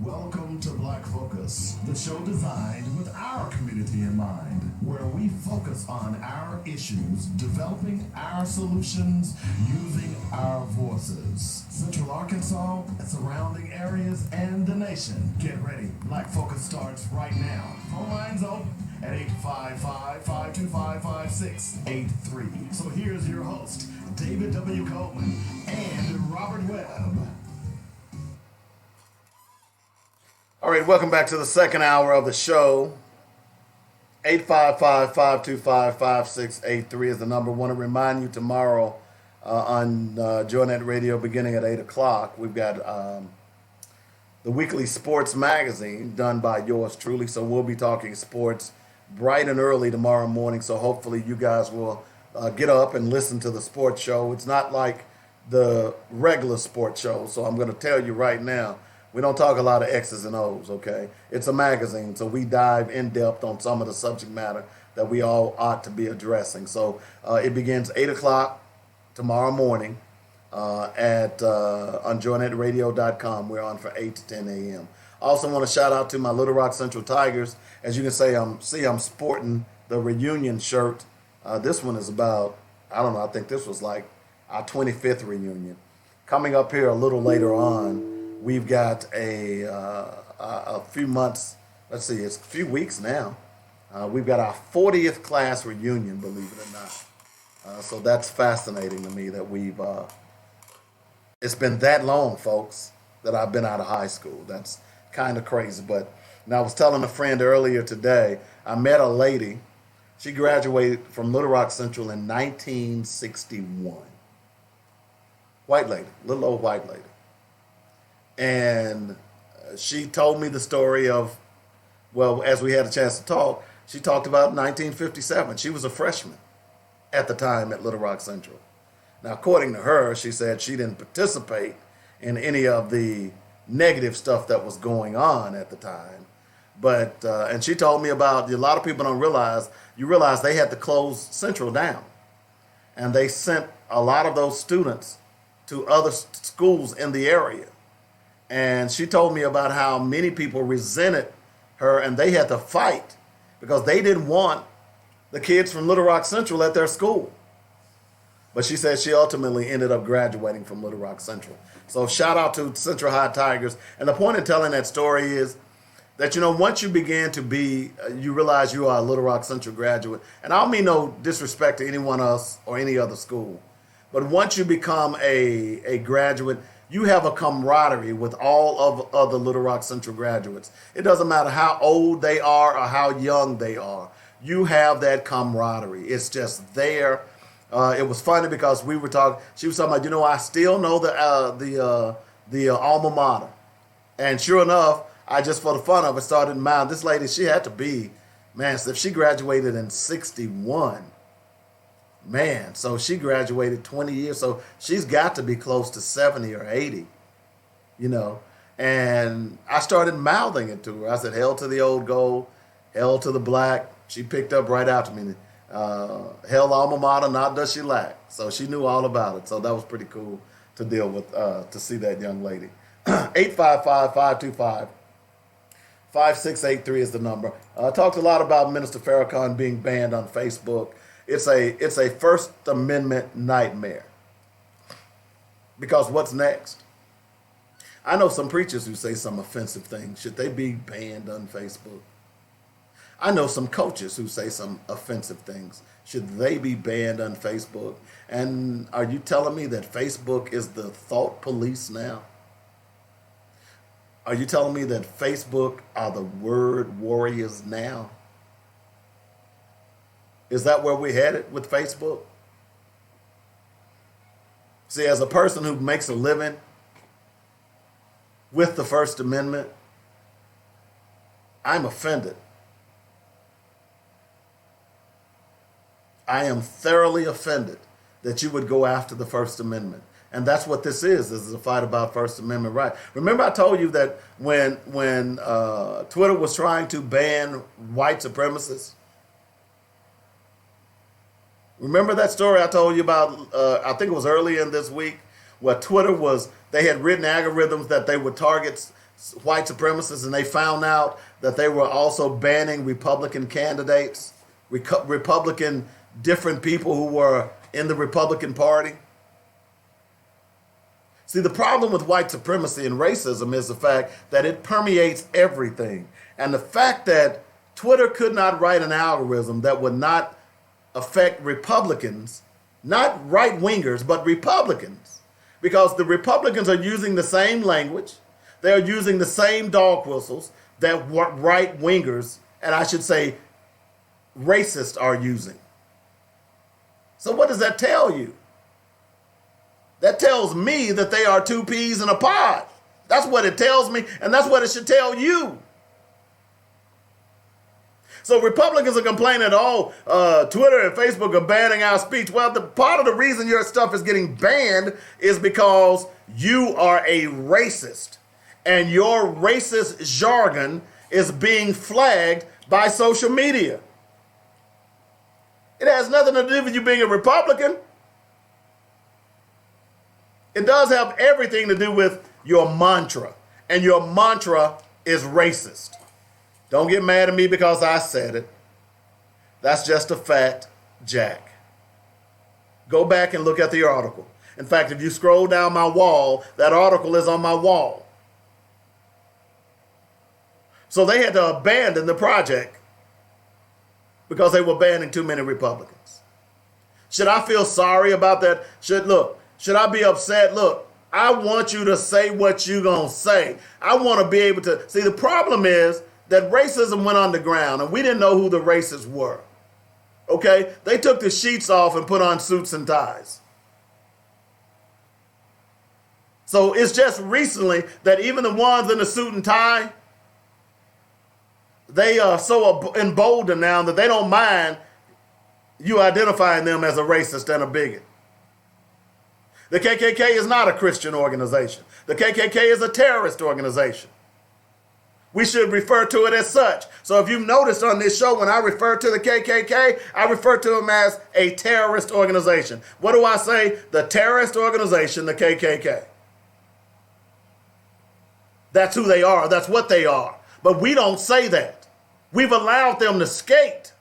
Welcome to Black Focus, the show designed with our community in mind, where we focus on our issues, developing our solutions, using our voices. Central Arkansas, surrounding areas, and the nation. Get ready. Black Focus starts right now. Phone lines open at 855-525-5683. So here's your host, David W. Coleman and Robert Webb. All right, welcome back to the second hour of the show. 855-525-5683 is the number. I want to remind you tomorrow on Joynet Radio beginning at 8 o'clock, we've got the weekly sports magazine done by yours truly. So we'll be talking sports bright and early tomorrow morning. So hopefully you guys will get up and listen to the sports show. It's not like the regular sports show. So I'm going to tell you right now, we don't talk a lot of X's and O's, okay? It's a magazine, so we dive in depth on some of the subject matter that we all ought to be addressing. So it begins 8 o'clock tomorrow morning on joynetradio.com. We're on for 8 to 10 a.m. I also want to shout out to my Little Rock Central Tigers. As you can see, I'm sporting the reunion shirt. This one is about, I don't know, I think this was like our 25th reunion. Coming up here a little later on, we've got a few months, let's see, it's a few weeks now. We've got our 40th class reunion, believe it or not. So that's fascinating to me that it's been that long, folks, that I've been out of high school. That's kind of crazy. But now I was telling a friend earlier today, I met a lady. She graduated from Little Rock Central in 1961. White lady, little old white lady. And she told me the story of, well, as we had a chance to talk, she talked about 1957. She was a freshman at the time at Little Rock Central. Now, according to her, she said she didn't participate in any of the negative stuff that was going on at the time. But, and she told me about, a lot of people don't realize, they had to close Central down. And they sent a lot of those students to other schools in the area And she told me about how many people resented her and they had to fight because they didn't want the kids from Little Rock Central at their school. But she said she ultimately ended up graduating from Little Rock Central. So shout out to Central High Tigers. And the point in telling that story is that, once you begin to be, you realize you are a Little Rock Central graduate. And I don't mean no disrespect to anyone else or any other school. But once you become a graduate, you have a camaraderie with all of other Little Rock Central graduates. It doesn't matter how old they are or how young they are. You have that camaraderie. It's just there. It was funny because we were talking. She was talking about, I still know the alma mater, and sure enough, I just for the fun of it started mouth. This lady, she had to be, man. If she graduated in '61, man, so she graduated 20 years. So she's got to be close to 70 or 80, And I started mouthing it to her. I said, "Hell to the old gold, hell to the black." She picked up right after me. Hell alma mater, not does she lack. So she knew all about it. So that was pretty cool to deal with, to see that young lady. 855-525-5683 is the number. I talked a lot about Minister Farrakhan being banned on Facebook. It's a First Amendment nightmare. Because what's next? I know some preachers who say some offensive things. Should they be banned on Facebook? I know some coaches who say some offensive things. Should they be banned on Facebook? And are you telling me that Facebook is the thought police now? Are you telling me that Facebook are the word warriors now? Is that where we're headed with Facebook? See, as a person who makes a living with the First Amendment, I'm offended. I am thoroughly offended that you would go after the First Amendment. And that's what this is a fight about First Amendment rights. Remember I told you that when Twitter was trying to ban white supremacists? Remember that story I told you about, I think it was earlier in this week, where they had written algorithms that they would target white supremacists, and they found out that they were also banning Republican candidates, Republican different people who were in the Republican Party. See, the problem with white supremacy and racism is the fact that it permeates everything. And the fact that Twitter could not write an algorithm that would not affect Republicans, not right-wingers, but Republicans, because the Republicans are using the same language, they're using the same dog whistles that right-wingers, and I should say racists, are using. So what does that tell you? That tells me that they are two peas in a pod. That's what it tells me, and that's what it should tell you. So Republicans are complaining, Twitter and Facebook are banning our speech. Well, part of the reason your stuff is getting banned is because you are a racist, and your racist jargon is being flagged by social media. It has nothing to do with you being a Republican. It does have everything to do with your mantra. And your mantra is racist. Don't get mad at me because I said it. That's just a fact, Jack. Go back and look at the article. In fact, if you scroll down my wall, that article is on my wall. So they had to abandon the project because they were banning too many Republicans. Should I feel sorry about that? Should I be upset? Look, I want you to say what you're going to say. I want to be able to. See, the problem is that racism went underground, and we didn't know who the racists were. Okay? They took the sheets off and put on suits and ties. So it's just recently that even the ones in the suit and tie, they are so emboldened now that they don't mind you identifying them as a racist and a bigot. The KKK is not a Christian organization. The KKK is a terrorist organization. We should refer to it as such. So if you've noticed on this show, when I refer to the KKK, I refer to them as a terrorist organization. What do I say? The terrorist organization, the KKK. That's who they are. That's what they are. But we don't say that. We've allowed them to skate,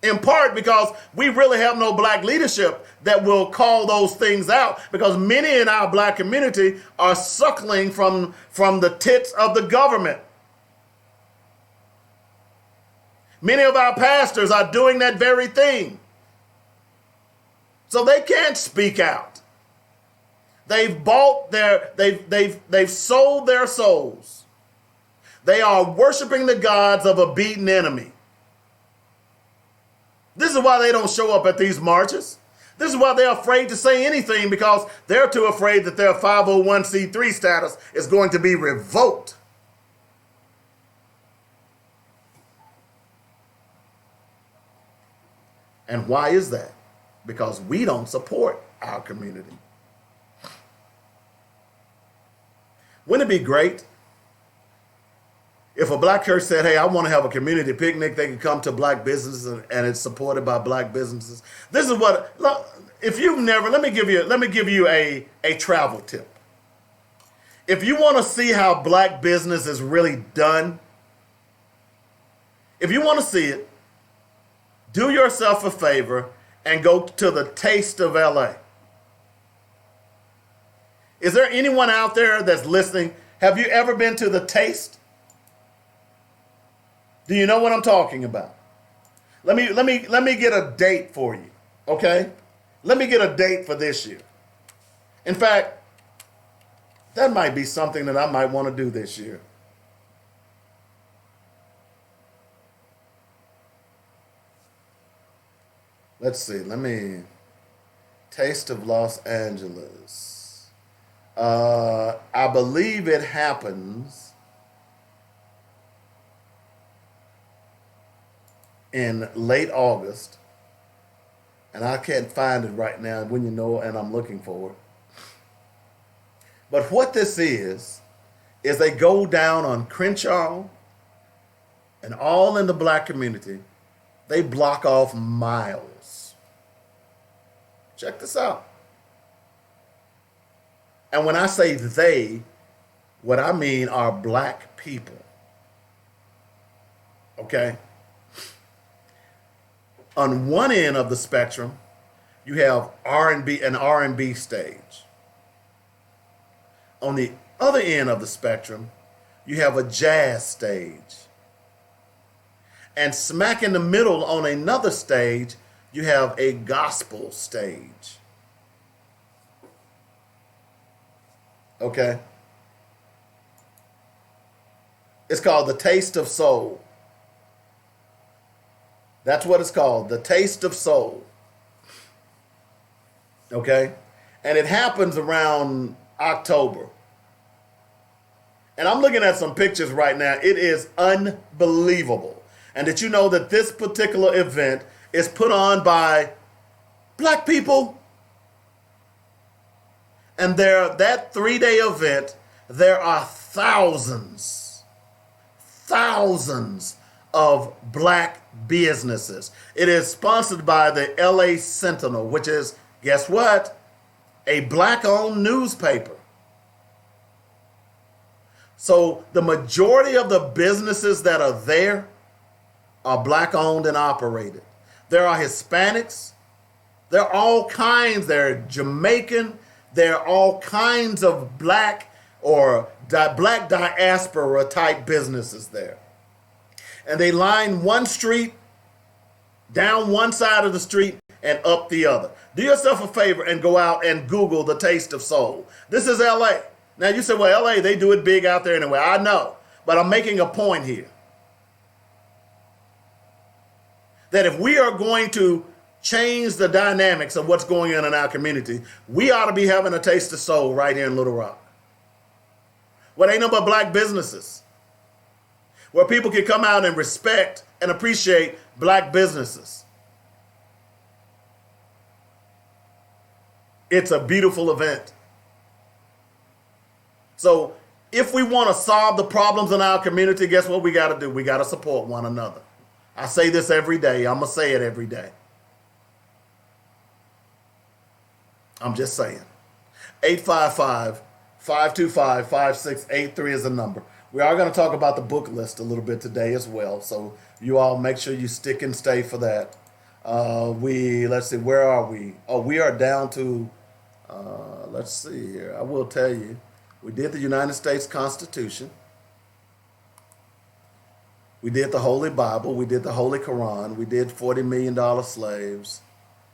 in part because we really have no black leadership that will call those things out, because many in our black community are suckling from the tits of the government. Many of our pastors are doing that very thing. So they can't speak out. They've sold their souls. They are worshiping the gods of a beaten enemy. This is why they don't show up at these marches. This is why they're afraid to say anything, because they're too afraid that their 501c3 status is going to be revoked. And why is that? Because we don't support our community. Wouldn't it be great if a black church said, hey, I want to have a community picnic, they can come to black businesses and it's supported by black businesses? This is what, if you've never, let me give you a travel tip. If you want to see how black business is really done, if you want to see it, do yourself a favor and go to the Taste of LA. Is there anyone out there that's listening? Have you ever been to the Taste? Do you know what I'm talking about? Let me get a date for you, okay? Let me get a date for this year. In fact, that might be something that I might want to do this year. Let's see, Taste of Los Angeles. I believe it happens in late August, and I can't find it right now when you know, and I'm looking for it. But what this is they go down on Crenshaw and all in the black community, they block off miles. Check this out. And when I say they, what I mean are black people. Okay? On one end of the spectrum, you have an R&B stage. On the other end of the spectrum, you have a jazz stage. And smack in the middle on another stage, you have a gospel stage. Okay? It's called the Taste of Soul. That's what it's called, the Taste of Soul. Okay? And it happens around October. And I'm looking at some pictures right now. It is unbelievable. And did you know that this particular event is put on by black people? And that 3-day event, there are thousands of black businesses. It is sponsored by the LA Sentinel, which is, guess what? A black-owned newspaper. So the majority of the businesses that are there are black-owned and operated. There are Hispanics. There are all kinds. There are Jamaican. There are all kinds of black or black diaspora type businesses there. And they line one street, down one side of the street, and up the other. Do yourself a favor and go out and Google the Taste of Soul. This is LA. Now you say, well, LA, they do it big out there anyway. I know, but I'm making a point here. That if we are going to change the dynamics of what's going on in our community, we ought to be having a Taste of Soul right here in Little Rock. Well, ain't no but black businesses, where people can come out and respect and appreciate black businesses. It's a beautiful event. So if we want to solve the problems in our community, guess what we got to do? We got to support one another. I say this every day. I'm going to say it every day. I'm just saying. 525-5683 is the number. We are going to talk about the book list a little bit today as well. So you all make sure you stick and stay for that. Let's see, where are we? Oh, we are down to, let's see here. I will tell you, we did the United States Constitution. We did the Holy Bible. We did the Holy Quran. We did $40 million slaves.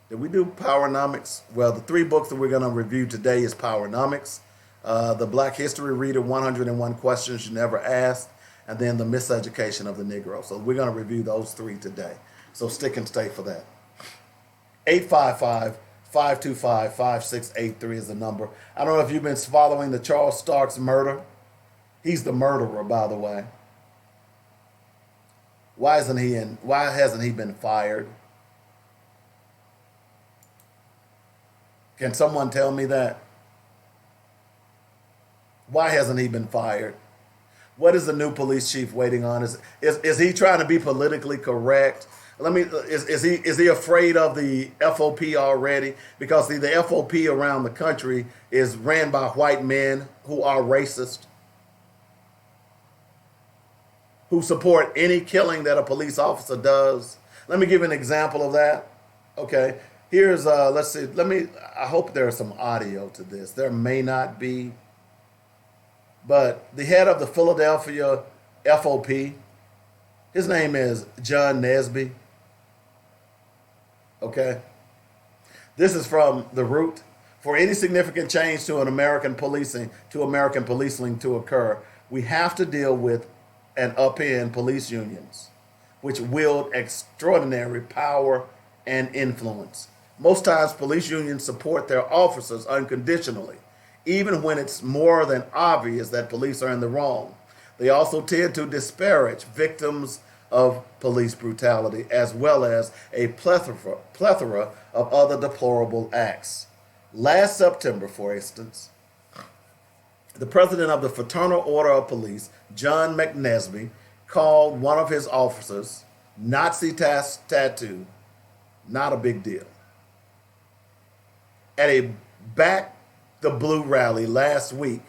Did we do Powernomics? Well, the 3 books that we're going to review today is Powernomics, the Black History Reader, 101 Questions You Never Asked, and then the Miseducation of the Negro. So we're going to review those 3 today. So stick and stay for that. 855-525-5683 is the number. I don't know if you've been following the Charles Starks murder. He's the murderer, by the way. Why hasn't he been fired? Can someone tell me that? Why hasn't he been fired? What is the new police chief waiting on? Is he trying to be politically correct? Is he afraid of the FOP already? Because the FOP around the country is ran by white men who are racist, who support any killing that a police officer does. Let me give you an example of that. Okay, here's let's see. I hope there's some audio to this. There may not be, but the head of the Philadelphia FOP, his name is John Nesby. Okay, this is from The Root. For any significant change to American policing to occur, we have to deal with and upend police unions, which wield extraordinary power and influence. Most times, police unions support their officers unconditionally, even when it's more than obvious that police are in the wrong. They also tend to disparage victims of police brutality, as well as a plethora of other deplorable acts. Last September, for instance, the president of the Fraternal Order of Police, John McNesby, called one of his officers Nazi tattoo, not a big deal. At a Back the Blue rally last week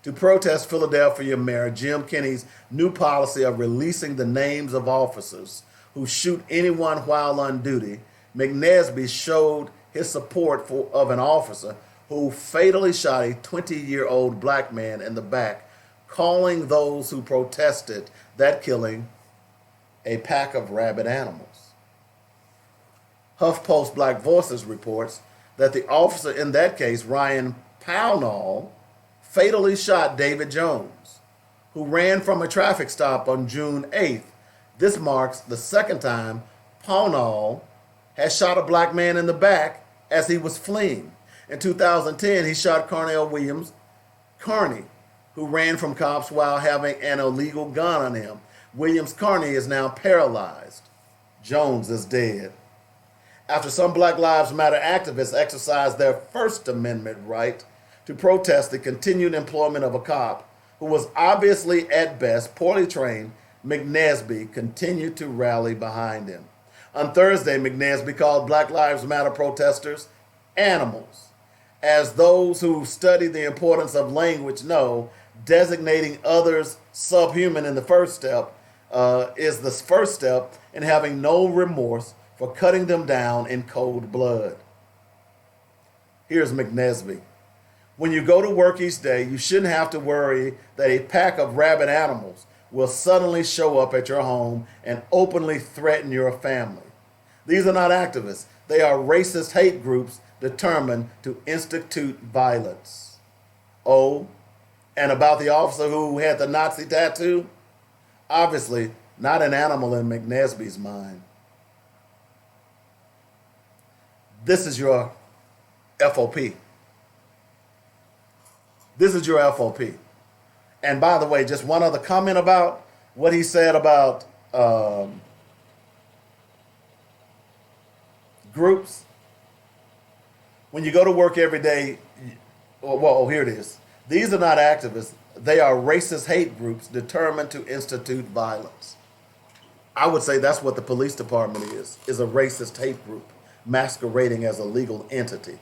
to protest Philadelphia Mayor Jim Kenney's new policy of releasing the names of officers who shoot anyone while on duty, McNesby showed his support of an officer who fatally shot a 20-year-old black man in the back, calling those who protested that killing a pack of rabid animals. HuffPost Black Voices reports that the officer in that case, Ryan Pownall, fatally shot David Jones, who ran from a traffic stop on June 8th. This marks the second time Pownall has shot a black man in the back as he was fleeing. In 2010, he shot Cornell Williams Carney, who ran from cops while having an illegal gun on him. Williams Carney is now paralyzed. Jones is dead. After some Black Lives Matter activists exercised their First Amendment right to protest the continued employment of a cop who was obviously at best poorly trained, McNesby continued to rally behind him. On Thursday, McNesby called Black Lives Matter protesters animals. As those who study the importance of language know, designating others subhuman in the first step is the first step in having no remorse for cutting them down in cold blood. Here's McNesby. When you go to work each day, you shouldn't have to worry that a pack of rabid animals will suddenly show up at your home and openly threaten your family. These are not activists. They are racist hate groups determined to institute violence. Oh, and about the officer who had the Nazi tattoo? Obviously, not an animal in McNesby's mind. This is your FOP. This is your FOP. And by the way, just one other comment about what he said about groups. When you go to work every day, well, here it is. These are not activists. They are racist hate groups determined to institute violence. I would say that's what the police department is a racist hate group masquerading as a legal entity.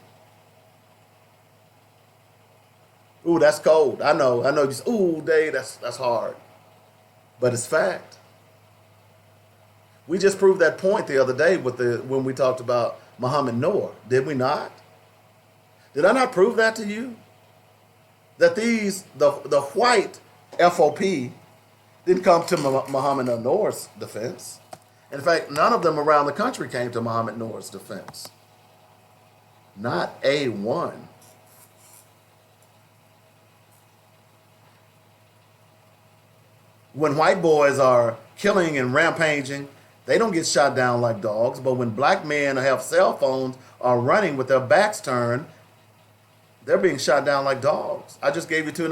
Ooh, that's cold. I know. You say, ooh, Dave, that's hard. But it's fact. We just proved that point the other day when we talked about Muhammad Noor, did we not? Did I not prove that to you? That the white FOP didn't come to Muhammad Noor's defense. In fact, none of them around the country came to Muhammad Noor's defense. Not a one. When white boys are killing and rampaging, they don't get shot down like dogs. But when black men who have cell phones are running with their backs turned, they're being shot down like dogs. I just gave you two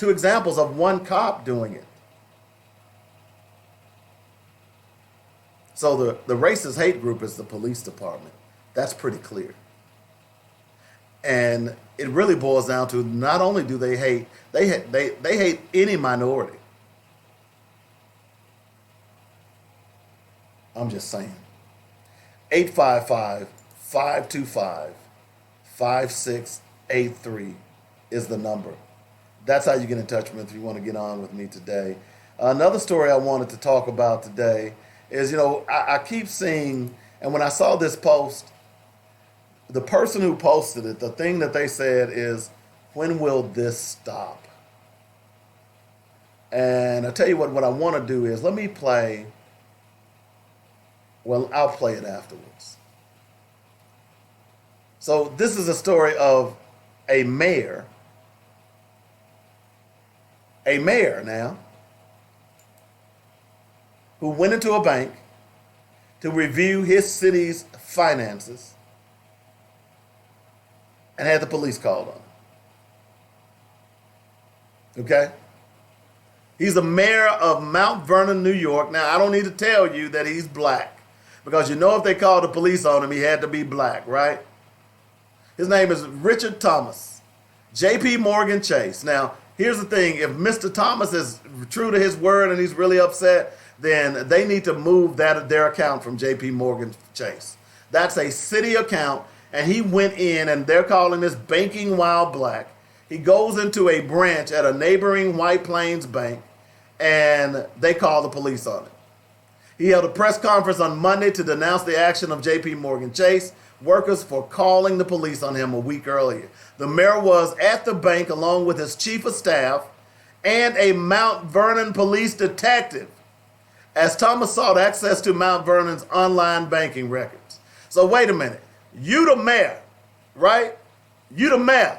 examples of one cop doing it. So the racist hate group is the police department. That's pretty clear. And it really boils down to not only do they hate, they hate any minority. I'm just saying. 855-525-5683 is the number. That's how you get in touch with me if you want to get on with me today. Another story I wanted to talk about today is, I keep seeing, and when I saw this post, the person who posted it, the thing that they said is, when will this stop? And I tell you what I want to do is, let me play. Well, I'll play it afterwards. So this is a story of a mayor now, who went into a bank to review his city's finances and had the police called on him. Okay? He's the mayor of Mount Vernon, New York. Now, I don't need to tell you that he's black, because if they called the police on him, he had to be black, right? His name is Richard Thomas, J.P. Morgan Chase. Now, here's the thing. If Mr. Thomas is true to his word and he's really upset, then they need to move their account from J.P. Morgan Chase. That's a city account, and he went in, and they're calling this banking while black. He goes into a branch at a neighboring White Plains bank, and they call the police on him. He held a press conference on Monday to denounce the action of J.P. Morgan Chase workers for calling the police on him a week earlier. The mayor was at the bank along with his chief of staff and a Mount Vernon police detective, as Thomas sought access to Mount Vernon's online banking records. So wait a minute. You the mayor, right? You the mayor.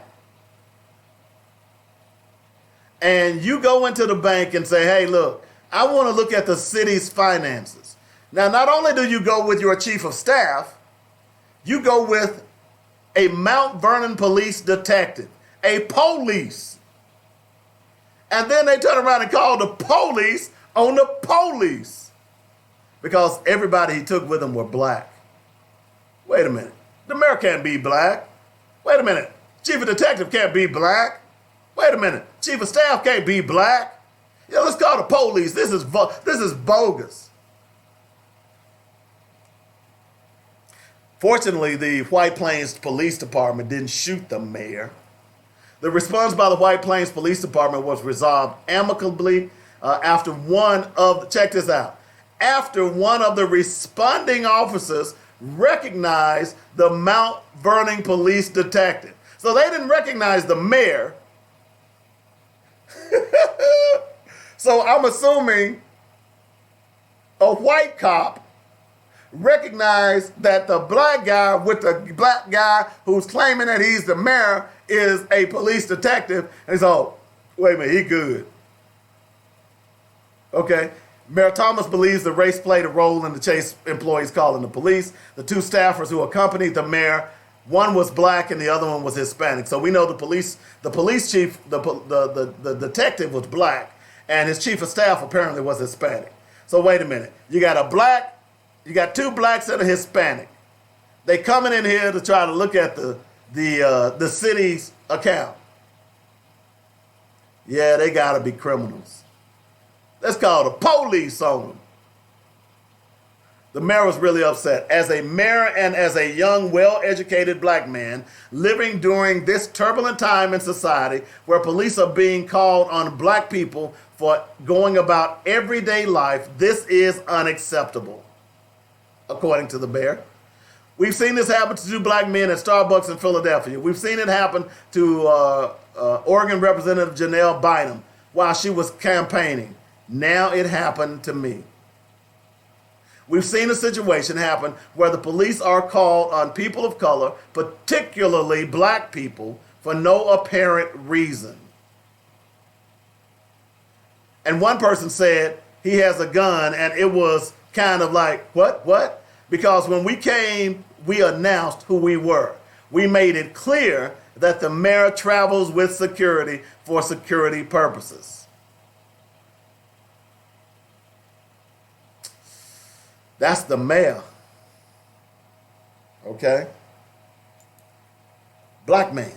And you go into the bank and say, hey, look, I want to look at the city's finances. Now, not only do you go with your chief of staff, you go with a Mount Vernon police detective, a police. And then they turn around and call the police on the police, because everybody he took with him were black. Wait a minute. The mayor can't be black. Wait a minute. Chief of detective can't be black. Wait a minute. Chief of staff can't be black. Yeah, let's call the police. This is bogus. Fortunately, the White Plains Police Department didn't shoot the mayor. The response by the White Plains Police Department was resolved amicably after one of the responding officers recognized the Mount Vernon police detective. So they didn't recognize the mayor. So I'm assuming a white cop recognized that the black guy with the black guy who's claiming that he's the mayor is a police detective. And so, wait a minute, he good. Okay. Mayor Thomas believes the race played a role in the Chase employees calling the police. The two staffers who accompanied the mayor, one was black and the other one was Hispanic. So we know the police chief, the detective was black, and his chief of staff apparently was Hispanic. So wait a minute. You got two blacks and a Hispanic. They coming in here to try to look at the city's account. Yeah, they gotta be criminals. Let's call the police on them. The mayor was really upset. As a mayor and as a young, well-educated black man living during this turbulent time in society where police are being called on black people for going about everyday life, this is unacceptable, according to the mayor. We've seen this happen to two black men at Starbucks in Philadelphia. We've seen it happen to Oregon Representative Janelle Bynum while she was campaigning. Now it happened to me. We've seen a situation happen where the police are called on people of color, particularly black people, for no apparent reason. And one person said he has a gun, and it was kind of like, what? Because when we came, we announced who we were. We made it clear that the mayor travels with security for security purposes. That's the mayor. Okay? Black man.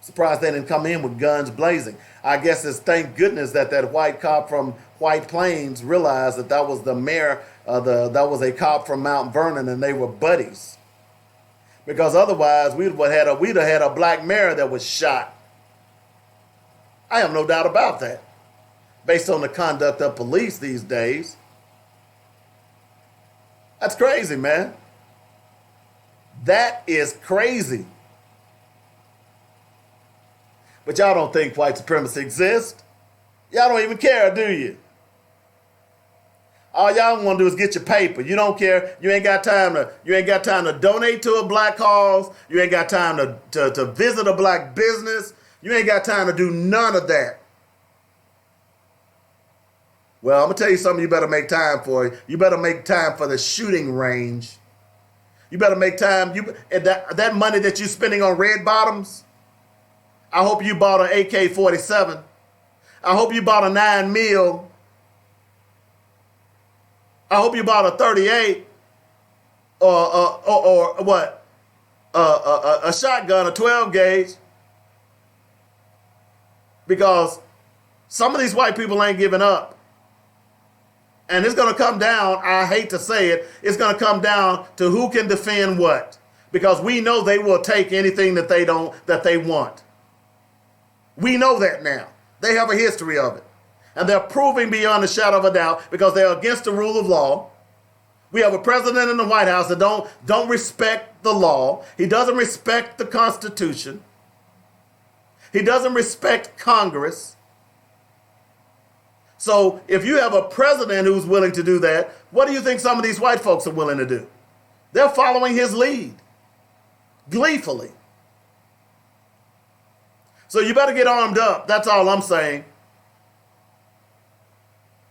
Surprised they didn't come in with guns blazing. I guess it's thank goodness that white cop from White Plains realized that was the mayor, that was a cop from Mount Vernon, and they were buddies. Because otherwise, we'd have had a black mayor that was shot. I have no doubt about that, based on the conduct of police these days. That's crazy, man. That is crazy. But y'all don't think white supremacy exists. Y'all don't even care, do you? All y'all want to do is get your paper. You don't care. You ain't got time to donate to a black cause. You ain't got time to visit a black business. You ain't got time to do none of that. Well, I'm going to tell you something you better make time for. You better make time for the shooting range. You better make time. That money that you're spending on red bottoms, I hope you bought an AK-47. I hope you bought a 9mm. I hope you bought a 38 or what? A shotgun, a 12 gauge. Because some of these white people ain't giving up. And it's going to come down, I hate to say it, it's going to come down to who can defend what. Because we know they will take anything that they want. We know that now. They have a history of it. And they're proving beyond a shadow of a doubt because they're against the rule of law. We have a president in the White House that don't respect the law. He doesn't respect the Constitution. He doesn't respect Congress. So if you have a president who's willing to do that, what do you think some of these white folks are willing to do? They're following his lead gleefully. So you better get armed up. That's all I'm saying.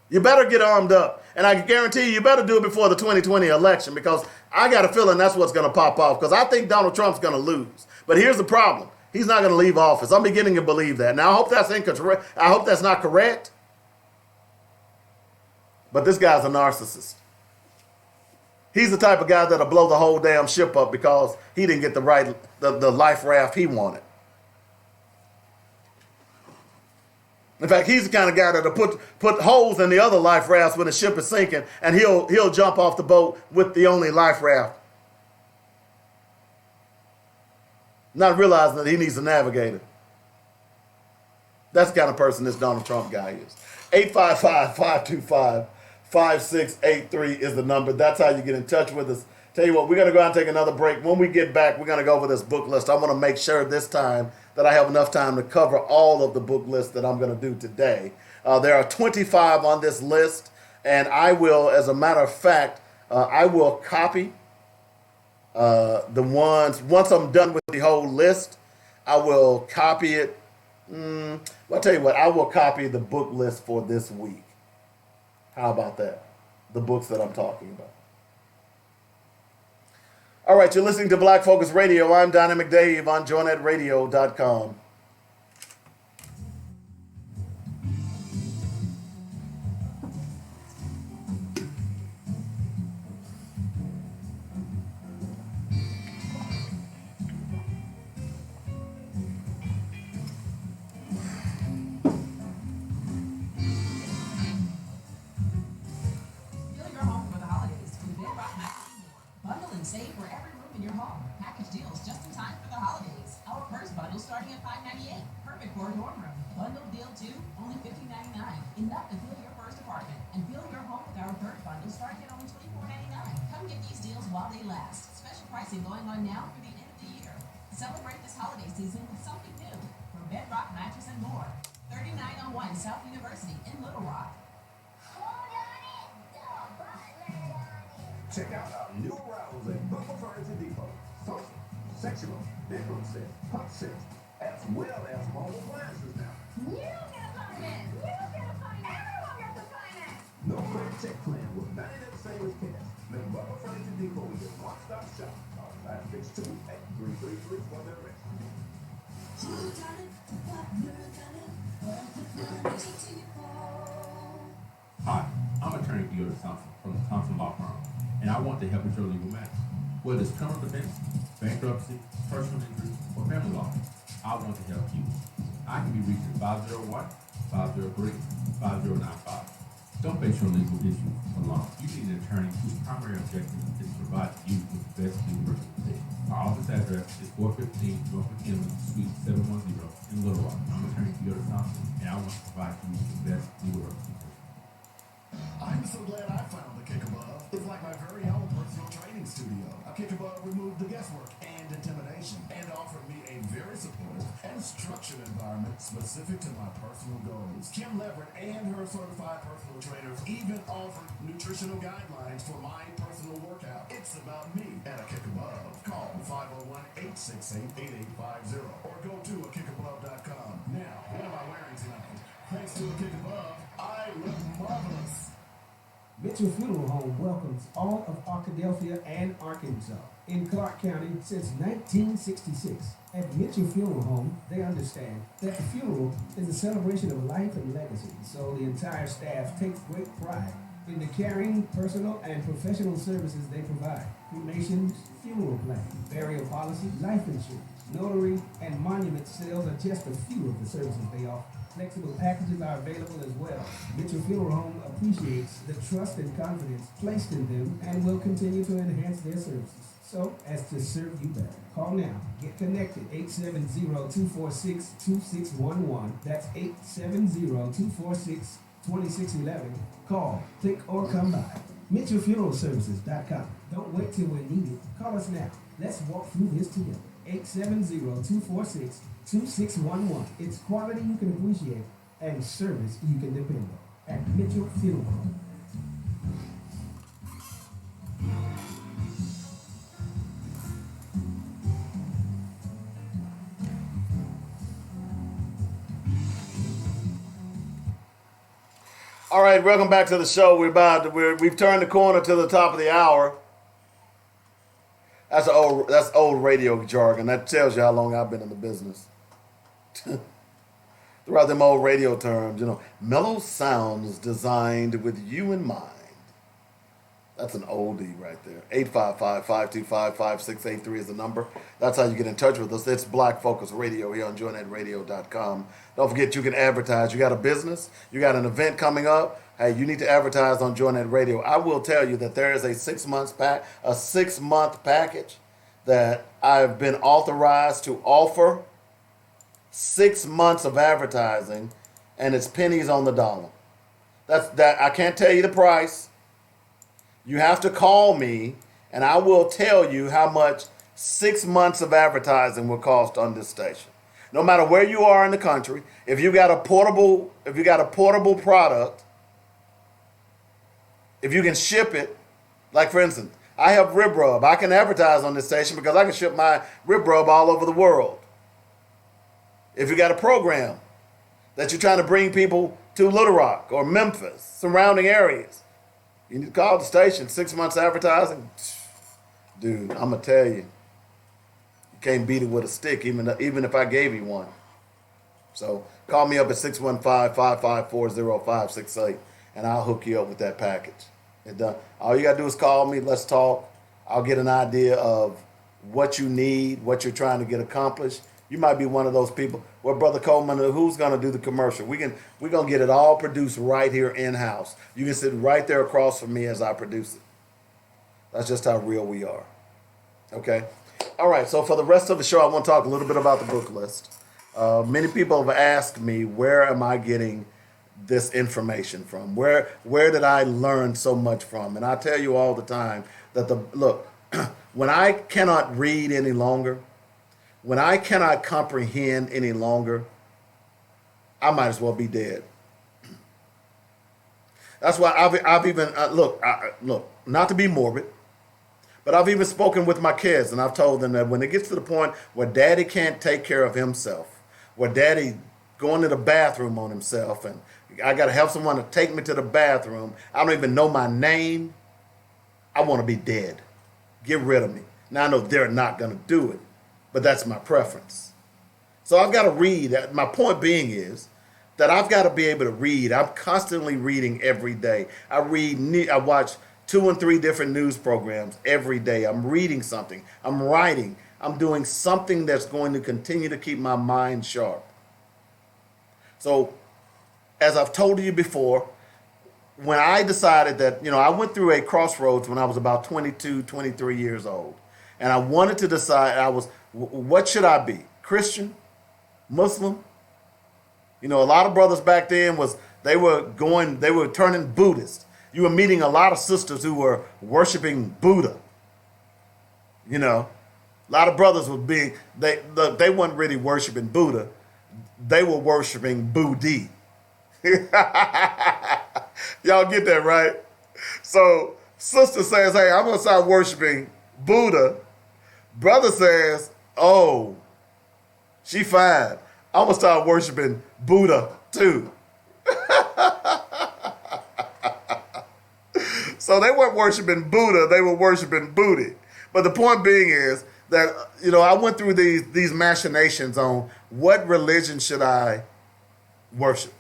You better get armed up. And I can guarantee you better do it before the 2020 election, because I got a feeling that's what's going to pop off, because I think Donald Trump's going to lose. But here's the problem. He's not going to leave office. I'm beginning to believe that. Now, I hope that's incorrect. I hope that's not correct. But this guy's a narcissist. He's the type of guy that'll blow the whole damn ship up because he didn't get the life raft he wanted. In fact, he's the kind of guy that'll put holes in the other life rafts when the ship is sinking, and he'll jump off the boat with the only life raft, not realizing that he needs a navigator. That's the kind of person this Donald Trump guy is. 855-525-5683 is the number. That's how you get in touch with us. Tell you what, we're going to go out and take another break. When we get back, we're going to go over this book list. I want to make sure this time that I have enough time to cover all of the book lists that I'm going to do today. There are 25 on this list, and I will, as a matter of fact, I will copy the ones, once I'm done with the whole list, I will copy it. Well, I'll tell you what, I will copy the book list for this week. How about that? The books that I'm talking about. All right, you're listening to Black Focus Radio. I'm Dynamic Dave on joynetradio.com. room in your home. Package deals just in time for the holidays. Our first bundle starting at $5.98. Perfect for a dorm room. Bundle deal 2, only $15.99. Enough to fill your first apartment. And fill your home with our third bundle starting at only $24.99. Come get these deals while they last. Special pricing going on now through the end of the year. Celebrate this holiday season with something new from Bedrock Mattress and More. 3901 South University in Little Rock. Check out our new arrivals at Bubba Furniture Depot. Sofa, sectional, bedroom set, pump set, as well as home appliances now. You get a finance! You get a finance! Everyone gets a finance! No credit check plan with 99 same as cash. Make Bubba Furniture Depot your one-stop shop. Our 562-8333 for the rest. Who done it? What you're done it? Bubba Furniture Depot. Hi, I'm attorney Theodore Thompson from the Thompson Law Firm, and I want to help with your legal matters. Whether it's criminal defense, bankruptcy, personal injury, or family law, I want to help you. I can be reached at 501-503-5095. Don't face your legal issues alone. You need an attorney whose primary objective is to provide you with the best legal representation. Our office address is 415 North McKinley, Suite 710 in Little Rock. I'm attorney Theodore Thompson, and I want to provide you with the best legal representation. I'm so glad I found the Kick Above. It's like my very own personal training studio. A Kick Above removed the guesswork and intimidation and offered me a very supportive and structured environment specific to my personal goals. Kim Leverett and her certified personal trainers even offered nutritional guidelines for my personal workout. It's about me at a Kick Above. Call 501-868-8850 or go to akickabove.com. Now, what am I wearing tonight? Thanks to a Kick Above, I look marvelous. Mitchell Funeral Home welcomes all of Arkadelphia and Arkansas in Clark County since 1966. At Mitchell Funeral Home, they understand that the funeral is a celebration of life and legacy, so the entire staff takes great pride in the caring, personal, and professional services they provide. Cremations, funeral planning, burial policy, life insurance, notary, and monument sales are just a few of the services they offer. Flexible packages are available as well. Mitchell Funeral Home appreciates the trust and confidence placed in them and will continue to enhance their services so as to serve you better. Call now. Get connected. 870-246-2611. That's 870-246-2611. Call, click, or come by. MitchellFuneralServices.com. Don't wait till we're needed. Call us now. Let's walk through this together. 870-246-2611. It's quality you can appreciate and service you can depend on at Mitchell Funeral Home. All right, welcome back to the show. We've turned the corner to the top of the hour. That's old radio jargon. That tells you how long I've been in the business. Throughout them old radio terms, mellow sounds designed with you in mind. That's an oldie right there. 855-525-5683 is the number. That's how you get in touch with us. It's Black Focus Radio here on joinnetradio.com. Don't forget you can advertise. You got a business, you got an event coming up. Hey, you need to advertise on Join That Radio. I will tell you that there is a 6 month package that I've been authorized to offer. 6 months of advertising, and it's pennies on the dollar. That I can't tell you the price. You have to call me, and I will tell you how much 6 months of advertising will cost on this station. No matter where you are in the country, if you got a portable product, if you can ship it, like for instance, I have rib rub. I can advertise on this station because I can ship my rib rub all over the world. If you got a program that you're trying to bring people to Little Rock or Memphis, surrounding areas, you need to call the station. 6 months advertising. Dude, I'm going to tell you, you can't beat it with a stick, even if I gave you one. So call me up at 615-554-0568, and I'll hook you up with that package. It's done. All you got to do is call me. Let's talk. I'll get an idea of what you need, what you're trying to get accomplished. You might be one of those people. Well, Brother Coleman, who's going to do the commercial? We're going to get it all produced right here in-house. You can sit right there across from me as I produce it. That's just how real we are. Okay. All right. So for the rest of the show, I want to talk a little bit about the book list. Many people have asked me, where am I getting this information from? Where did I learn so much from? And I tell you all the time that look, when I cannot read any longer, when I cannot comprehend any longer, I might as well be dead. That's why I've even look, not to be morbid, but I've even spoken with my kids, and I've told them that when it gets to the point where daddy can't take care of himself, where daddy going to the bathroom on himself, and I got to have someone to take me to the bathroom, I don't even know my name, I want to be dead. Get rid of me. Now I know they're not going to do it, but that's my preference. So I've got to read. My point being is that I've got to be able to read. I'm constantly reading every day. I watch 2 and 3 different news programs every day. I'm reading something. I'm writing. I'm doing something that's going to continue to keep my mind sharp. So, as I've told you before, when I decided that, I went through a crossroads when I was about 22, 23 years old. And I wanted to decide, what should I be? Christian? Muslim? A lot of brothers back then they were turning Buddhist. You were meeting a lot of sisters who were worshiping Buddha. A lot of brothers were they weren't really worshiping Buddha. They were worshiping Booty. Y'all get that, right? So sister says, hey, I'm going to start worshiping Buddha. Brother says, oh, she fine. I'm going to start worshiping Buddha too. So they weren't worshiping Buddha, they were worshiping booty. But the point being is that, I went through these machinations on what religion should I worship.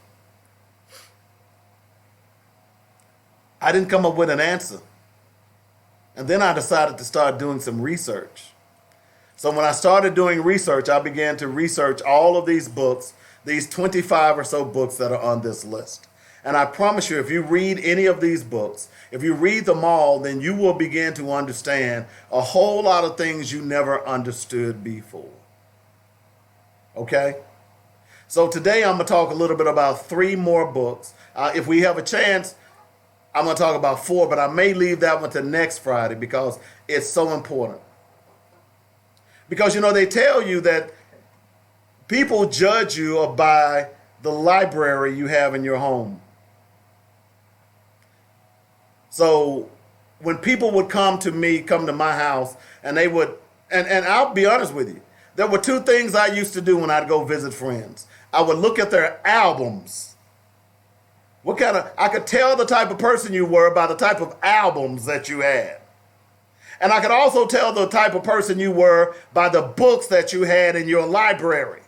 I didn't come up with an answer. And then I decided to start doing some research. So when I started doing research, I began to research all of these books, these 25 or so books that are on this list. And I promise you, if you read any of these books, if you read them all, then you will begin to understand a whole lot of things you never understood before. Okay? So today I'm going to talk a little bit about 3 more books. If we have a chance, I'm going to talk about 4, but I may leave that one to next Friday because it's so important. Because, they tell you that people judge you by the library you have in your home. So when people would come to my house, and they would, and I'll be honest with you, there were 2 things I used to do when I'd go visit friends. I would look at their albums. I could tell the type of person you were by the type of albums that you had. And I could also tell the type of person you were by the books that you had in your library.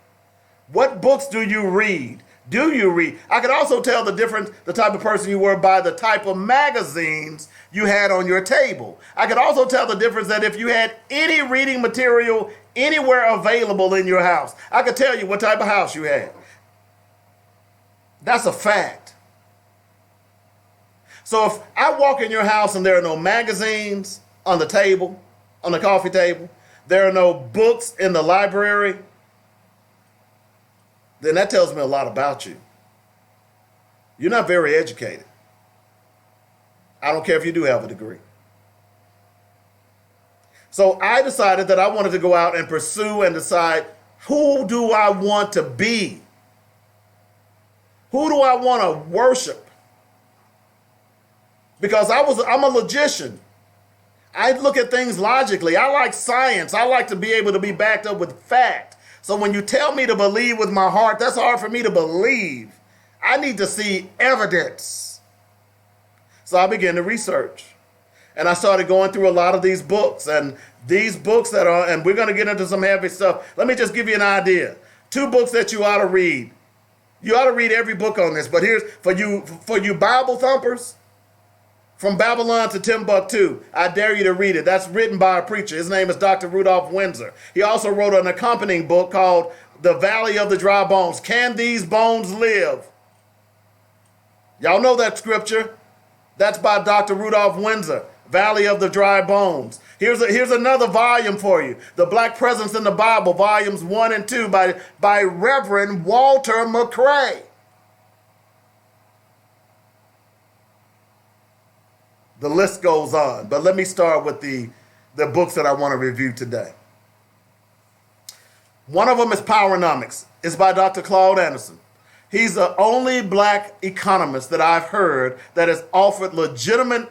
What books do you read? Do you read? I could also tell the type of person you were by the type of magazines you had on your table. I could also tell the difference that if you had any reading material anywhere available in your house. I could tell you what type of house you had. That's a fact. So if I walk in your house and there are no magazines on the table, on the coffee table, there are no books in the library, then that tells me a lot about you. You're not very educated. I don't care if you do have a degree. So I decided that I wanted to go out and pursue and decide, who do I want to be? Who do I want to worship? Because I'm a logician. I look at things logically. I like science. I like to be able to be backed up with fact. So when you tell me to believe with my heart, that's hard for me to believe. I need to see evidence. So I began to research. And I started going through a lot of these books. And these books and we're going to get into some heavy stuff. Let me just give you an idea. 2 books that you ought to read. You ought to read every book on this. But here's, for you Bible thumpers, From Babylon to Timbuktu, I dare you to read it. That's written by a preacher. His name is Dr. Rudolph Windsor. He also wrote an accompanying book called The Valley of the Dry Bones. Can These Bones Live? Y'all know that scripture. That's by Dr. Rudolph Windsor. Valley of the Dry Bones. Here's another volume for you. The Black Presence in the Bible, volumes 1 and 2 by Reverend Walter McCrae. The list goes on, but let me start with the books that I want to review today. One of them is Powernomics. It's by Dr. Claude Anderson. He's the only black economist that I've heard that has offered legitimate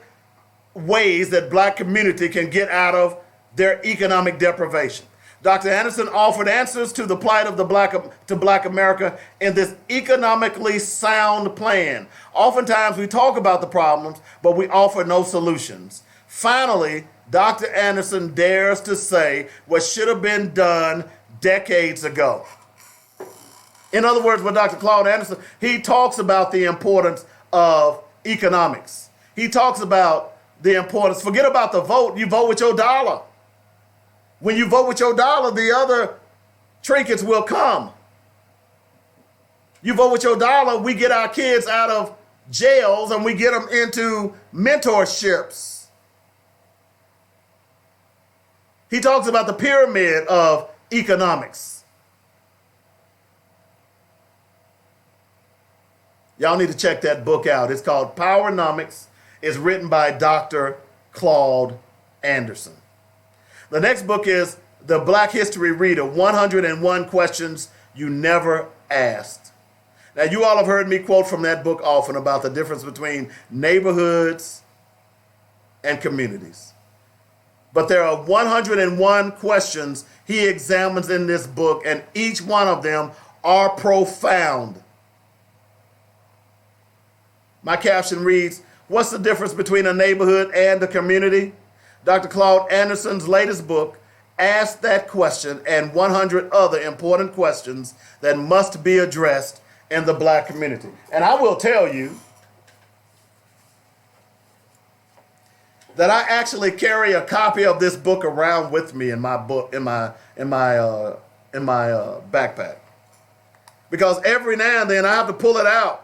ways that black community can get out of their economic deprivation. Dr. Anderson offered answers to the plight of black America in this economically sound plan. Oftentimes we talk about the problems, but we offer no solutions. Finally, Dr. Anderson dares to say what should have been done decades ago. In other words, with Dr. Claude Anderson, he talks about the importance of economics. He talks about the importance, forget about the vote, you vote with your dollar. When you vote with your dollar, the other trinkets will come. You vote with your dollar, we get our kids out of jails and we get them into mentorships. He talks about the pyramid of economics. Y'all need to check that book out. It's called Powernomics. It's written by Dr. Claude Anderson. The next book is The Black History Reader, 101 Questions You Never Asked. Now, you all have heard me quote from that book often about the difference between neighborhoods and communities. But there are 101 questions he examines in this book, and each one of them are profound. My caption reads, "What's the difference between a neighborhood and a community?" Dr. Claude Anderson's latest book asks that question and 100 other important questions that must be addressed in the black community. And I will tell you that I actually carry a copy of this book around with me in my backpack, because every now and then I have to pull it out.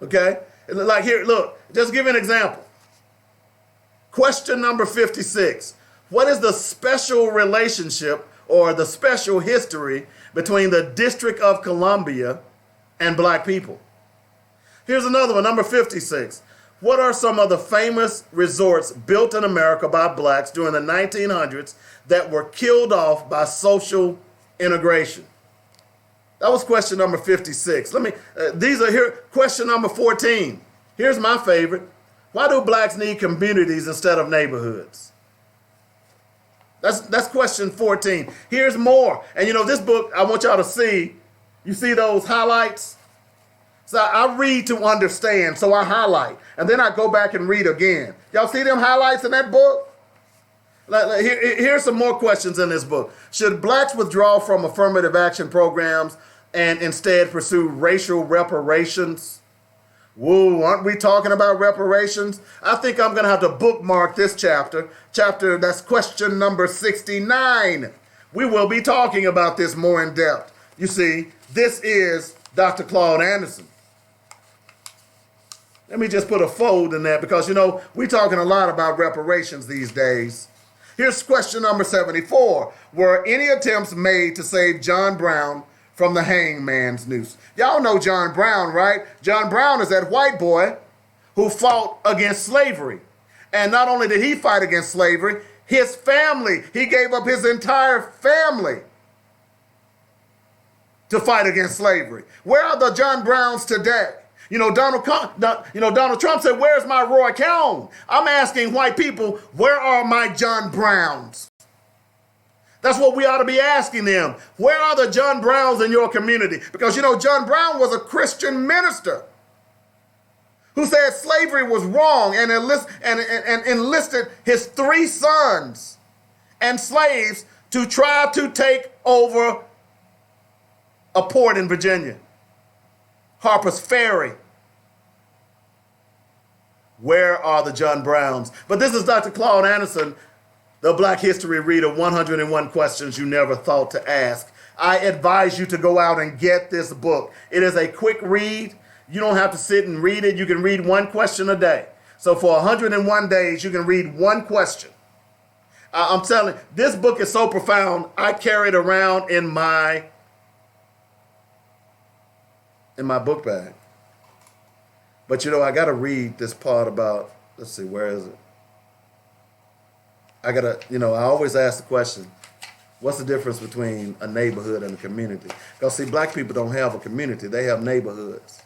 Okay? Like here, look, just give you an example. Question number 56. What is the special relationship or the special history between the District of Columbia and black people? Here's another one, number 56. What are some of the famous resorts built in America by blacks during the 1900s that were killed off by social integration? That was question number 56. These are here. Question number 14. Here's my favorite. Why do blacks need communities instead of neighborhoods? That's question 14. Here's more. And you know, this book, I want y'all to see. You see those highlights? So I read to understand, so I highlight. And then I go back and read again. Y'all see them highlights in that book? Here's some more questions in this book. Should blacks withdraw from affirmative action programs and instead pursue racial reparations? Woo, aren't we talking about reparations? I think I'm going to have to bookmark this chapter. That's question number 69. We will be talking about this more in depth. You see, this is Dr. Claude Anderson. Let me just put a fold in that because, you know, we're talking a lot about reparations these days. Here's question number 74. Were any attempts made to save John Brown from the hangman's noose? Y'all know John Brown, right? John Brown is that white boy who fought against slavery. And not only did he fight against slavery, his family, he gave up his entire family to fight against slavery. Where are the John Browns today? You know, Donald Trump said, "Where's my Roy Cohn?" I'm asking white people, where are my John Browns? That's what we ought to be asking them. Where are the John Browns in your community? Because, you know, John Brown was a Christian minister who said slavery was wrong and enlisted his 3 sons and slaves to try to take over a port in Virginia, Harper's Ferry. Where are the John Browns? But this is Dr. Claude Anderson, the Black History Reader, 101 Questions You Never Thought to Ask. I advise you to go out and get this book. It is a quick read. You don't have to sit and read it. You can read one question a day. So for 101 days, you can read one question. I'm telling you, this book is so profound, I carry it around in my book bag. But I got to read this part about, let's see, where is it? I always ask the question, what's the difference between a neighborhood and a community? Because, see, black people don't have a community. They have neighborhoods.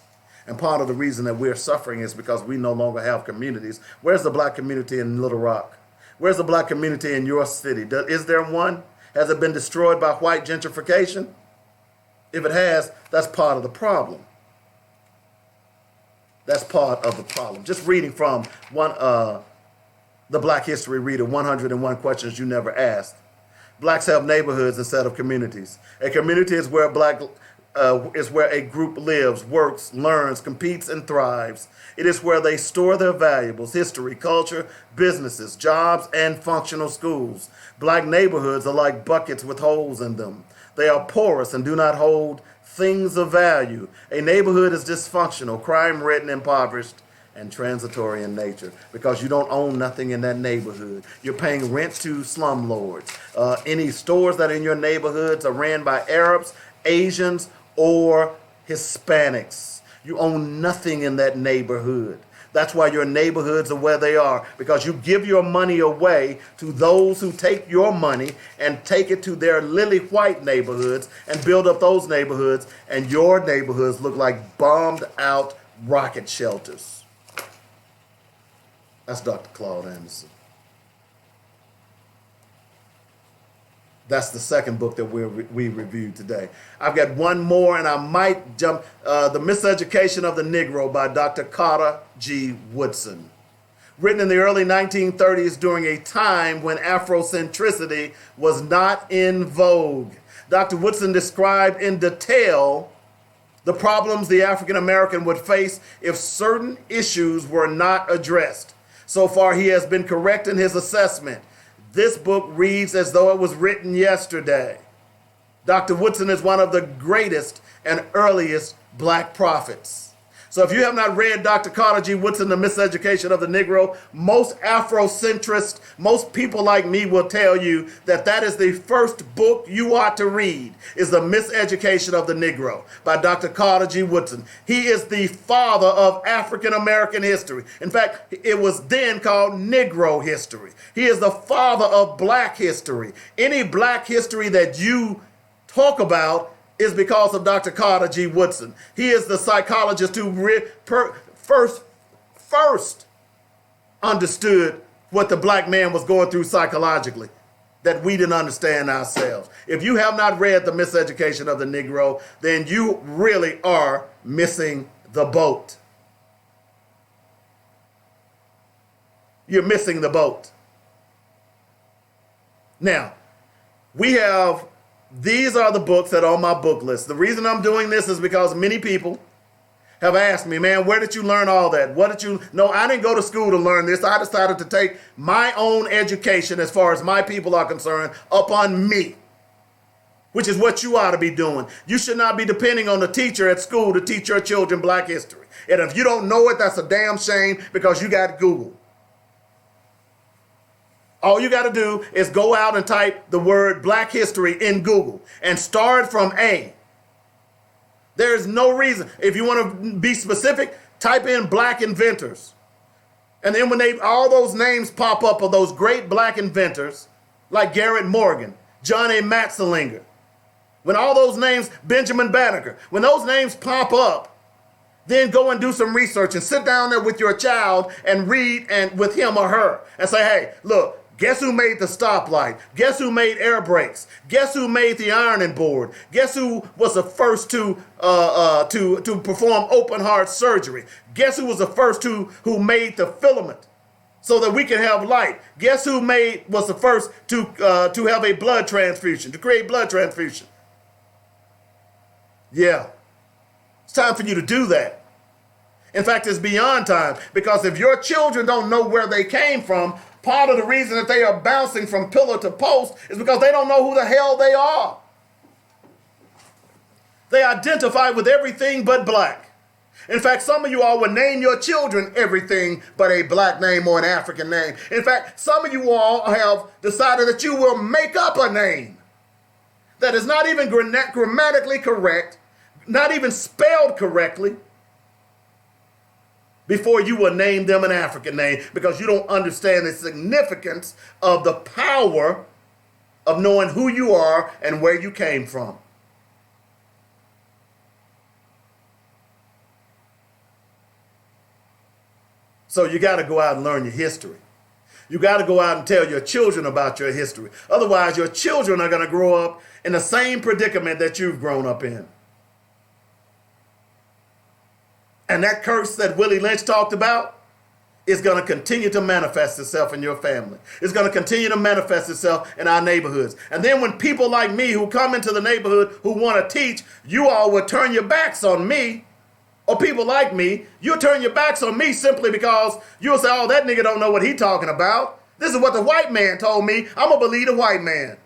And part of the reason that we're suffering is because we no longer have communities. Where's the black community in Little Rock? Where's the black community in your city? Is there one? Has it been destroyed by white gentrification? If it has, that's part of the problem. That's part of the problem. Just reading from the Black History Reader, 101 Questions You Never Asked. Blacks have neighborhoods instead of communities. A community is where a group lives, works, learns, competes, and thrives. It is where they store their valuables, history, culture, businesses, jobs, and functional schools. Black neighborhoods are like buckets with holes in them. They are porous and do not hold things of value. A neighborhood is dysfunctional, crime-ridden, impoverished, and transitory in nature because you don't own nothing in that neighborhood. You're paying rent to slumlords. Any stores that are in your neighborhoods are ran by Arabs, Asians, or Hispanics. You own nothing in that neighborhood. That's why your neighborhoods are where they are, because you give your money away to those who take your money and take it to their lily white neighborhoods and build up those neighborhoods, and your neighborhoods look like bombed out rocket shelters. That's Dr. Claude Anderson. That's the second book that we reviewed today. I've got one more, and I might jump. The Miseducation of the Negro by Dr. Carter G. Woodson. Written in the early 1930s during a time when Afrocentricity was not in vogue. Dr. Woodson described in detail the problems the African American would face if certain issues were not addressed. So far, he has been correct in his assessment. This book reads as though it was written yesterday. Dr. Woodson is one of the greatest and earliest black prophets. So if you have not read Dr. Carter G. Woodson, The Miseducation of the Negro, most Afrocentrists, most people like me will tell you that that is the first book you ought to read, is The Miseducation of the Negro by Dr. Carter G. Woodson. He is the father of African American history. In fact, it was then called Negro history. He is the father of black history. Any black history that you talk about is because of Dr. Carter G. Woodson. He is the psychologist who first understood what the black man was going through psychologically that we didn't understand ourselves. If you have not read The Miseducation of the Negro, then you really are missing the boat. You're missing the boat. Now, these are the books that are on my book list. The reason I'm doing this is because many people have asked me, man, where did you learn all that? No, I didn't go to school to learn this. I decided to take my own education, as far as my people are concerned, upon me, which is what you ought to be doing. You should not be depending on the teacher at school to teach your children black history. And if you don't know it, that's a damn shame, because you got Google. All you got to do is go out and type the word black history in Google and start from A. There is no reason. If you want to be specific, type in black inventors. And then when all those names pop up of those great black inventors, like Garrett Morgan, John A. Matzelinger, when all those names, Benjamin Banneker, when those names pop up, then go and do some research and sit down there with your child and read with him or her and say, hey, look, guess who made the stoplight? Guess who made air brakes? Guess who made the ironing board? Guess who was the first to perform open heart surgery? Guess who was the first who made the filament so that we can have light? Guess who was the first to have a blood transfusion, to create blood transfusion? Yeah, it's time for you to do that. In fact, it's beyond time, because if your children don't know where they came from, part of the reason that they are bouncing from pillar to post is because they don't know who the hell they are. They identify with everything but black. In fact, some of you all would name your children everything but a black name or an African name. In fact, some of you all have decided that you will make up a name that is not even grammatically correct, not even spelled correctly, before you will name them an African name, because you don't understand the significance of the power of knowing who you are and where you came from. So you got to go out and learn your history. You got to go out and tell your children about your history. Otherwise, your children are going to grow up in the same predicament that you've grown up in. And that curse that Willie Lynch talked about is going to continue to manifest itself in your family. It's going to continue to manifest itself in our neighborhoods. And then when people like me who come into the neighborhood who want to teach, you all would turn your backs on me. Or people like me, you'll turn your backs on me simply because you'll say, oh, that nigga don't know what he talking about. This is what the white man told me. I'm going to believe the white man.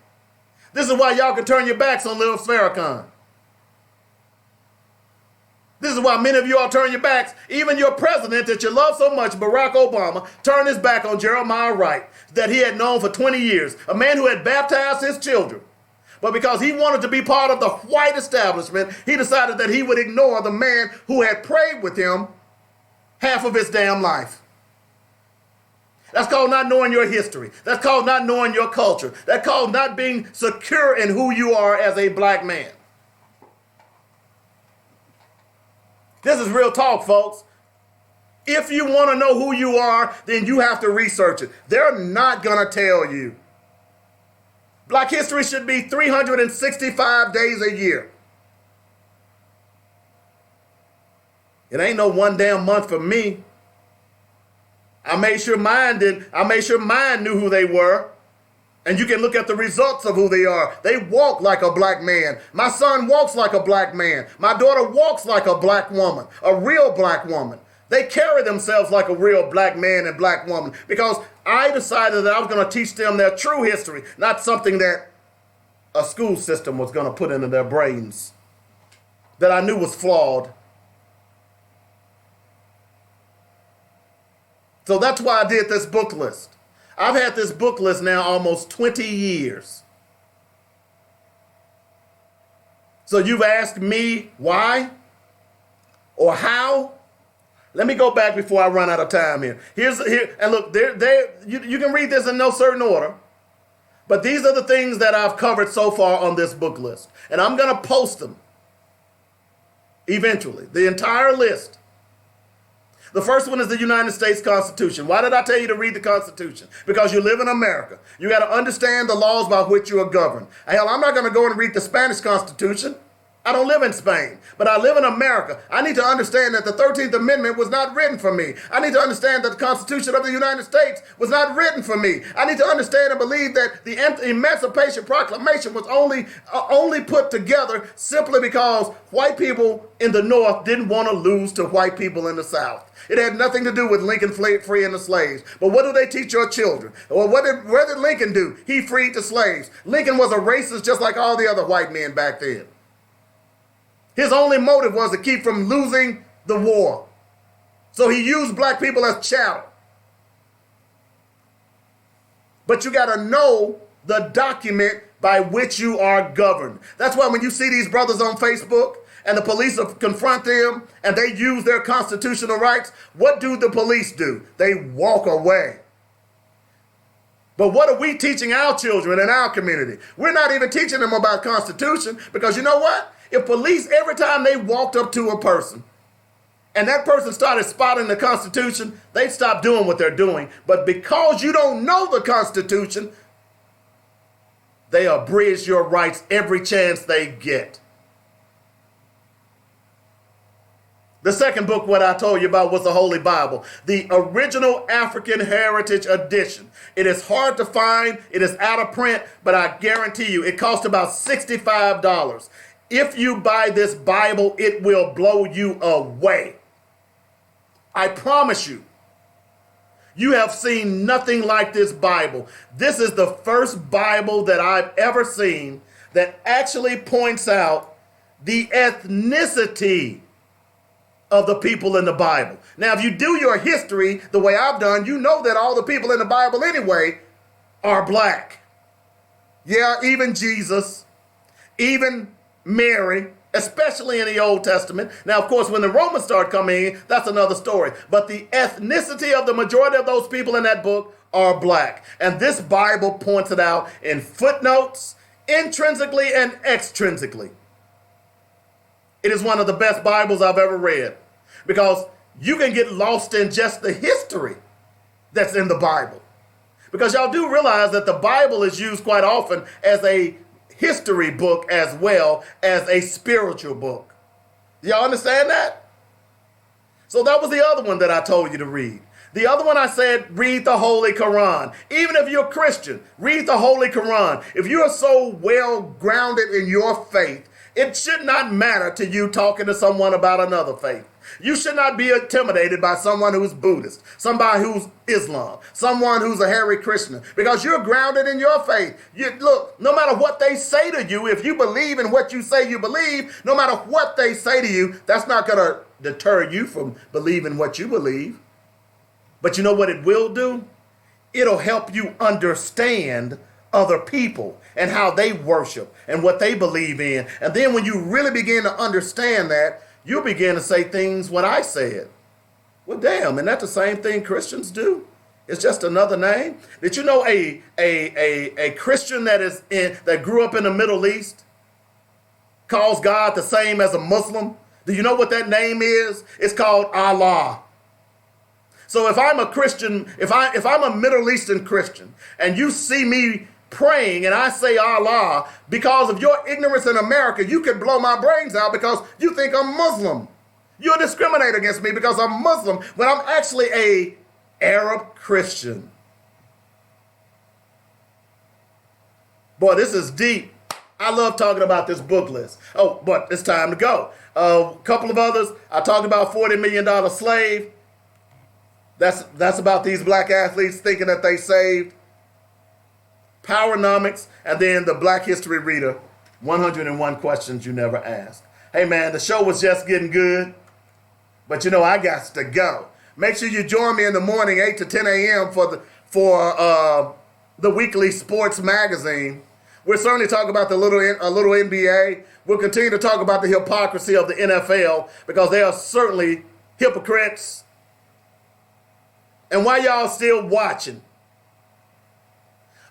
This is why y'all can turn your backs on little Farrakhan. This is why many of you all turn your backs. Even your president that you love so much, Barack Obama, turned his back on Jeremiah Wright that he had known for 20 years, a man who had baptized his children. But because he wanted to be part of the white establishment, he decided that he would ignore the man who had prayed with him half of his damn life. That's called not knowing your history. That's called not knowing your culture. That's called not being secure in who you are as a black man. This is real talk, folks. If you want to know who you are, then you have to research it. They're not going to tell you. Black history should be 365 days a year. It ain't no one damn month for me. I made sure mine did. I made sure mine knew who they were. And you can look at the results of who they are. They walk like a black man. My son walks like a black man. My daughter walks like a black woman, a real black woman. They carry themselves like a real black man and black woman because I decided that I was going to teach them their true history, not something that a school system was going to put into their brains that I knew was flawed. So that's why I did this book list. I've had this book list now almost 20 years. So you've asked me why or how? Let me go back before I run out of time here. And look, you can read this in no certain order. But these are the things that I've covered so far on this book list. And I'm going to post them eventually, the entire list. The first one is the United States Constitution. Why did I tell you to read the Constitution? Because you live in America. You got to understand the laws by which you are governed. Hell, I'm not going to go and read the Spanish Constitution. I don't live in Spain, but I live in America. I need to understand that the 13th Amendment was not written for me. I need to understand that the Constitution of the United States was not written for me. I need to understand and believe that the Emancipation Proclamation was only put together simply because white people in the North didn't want to lose to white people in the South. It had nothing to do with Lincoln freeing the slaves. But what do they teach your children? Well, what did Lincoln do? He freed the slaves. Lincoln was a racist just like all the other white men back then. His only motive was to keep from losing the war. So he used black people as chattel. But you got to know the document by which you are governed. That's why when you see these brothers on Facebook and the police confront them and they use their constitutional rights, what do the police do? They walk away. But what are we teaching our children in our community? We're not even teaching them about Constitution because you know what? If police, every time they walked up to a person and that person started spotting the Constitution, they'd stop doing what they're doing. But because you don't know the Constitution, they abridge your rights every chance they get. The second book, what I told you about, was the Holy Bible, the original African Heritage Edition. It is hard to find. It is out of print, but I guarantee you it cost about $65. If you buy this Bible, it will blow you away. I promise you. You have seen nothing like this Bible. This is the first Bible that I've ever seen that actually points out the ethnicity of the people in the Bible. Now, if you do your history the way I've done, you know that all the people in the Bible anyway are black. Yeah, even Jesus, even Mary, especially in the Old Testament. Now, of course, when the Romans start coming in, that's another story. But the ethnicity of the majority of those people in that book are black. And this Bible points it out in footnotes, intrinsically and extrinsically. It is one of the best Bibles I've ever read because you can get lost in just the history that's in the Bible. Because y'all do realize that the Bible is used quite often as a history book as well as a spiritual book. Y'all understand that? So that was the other one that I told you to read. The other one I said, read the Holy Quran. Even if you're a Christian, read the Holy Quran. If you are so well grounded in your faith, it should not matter to you talking to someone about another faith. You should not be intimidated by someone who's Buddhist, somebody who's Islam, someone who's a Hare Krishna, because you're grounded in your faith. Look, no matter what they say to you, if you believe in what you say you believe, no matter what they say to you, that's not going to deter you from believing what you believe. But you know what it will do? It'll help you understand other people and how they worship and what they believe in. And then when you really begin to understand that, you'll begin to say things what I said. Well, damn, isn't that the same thing Christians do? It's just another name. Did you know a Christian that grew up in the Middle East calls God the same as a Muslim? Do you know what that name is? It's called Allah. So if I'm a Christian, if I'm a Middle Eastern Christian, and you see me praying and I say Allah, because of your ignorance in America, you could blow my brains out because you think I'm Muslim. You'll discriminate against me because I'm Muslim when I'm actually a Arab Christian. Boy, this is deep. I love talking about this book list. Oh, but it's time to go. A couple of others. I talked about $40 million slave. That's about these black athletes thinking that they saved. Powernomics, and then the Black History Reader, 101 Questions You Never Asked. Hey man, the show was just getting good, but you know I got to go. Make sure you join me in the morning, 8 to 10 a.m. for the weekly sports magazine. We'll certainly talk about a little NBA. We'll continue to talk about the hypocrisy of the NFL because they are certainly hypocrites. And why y'all still watching?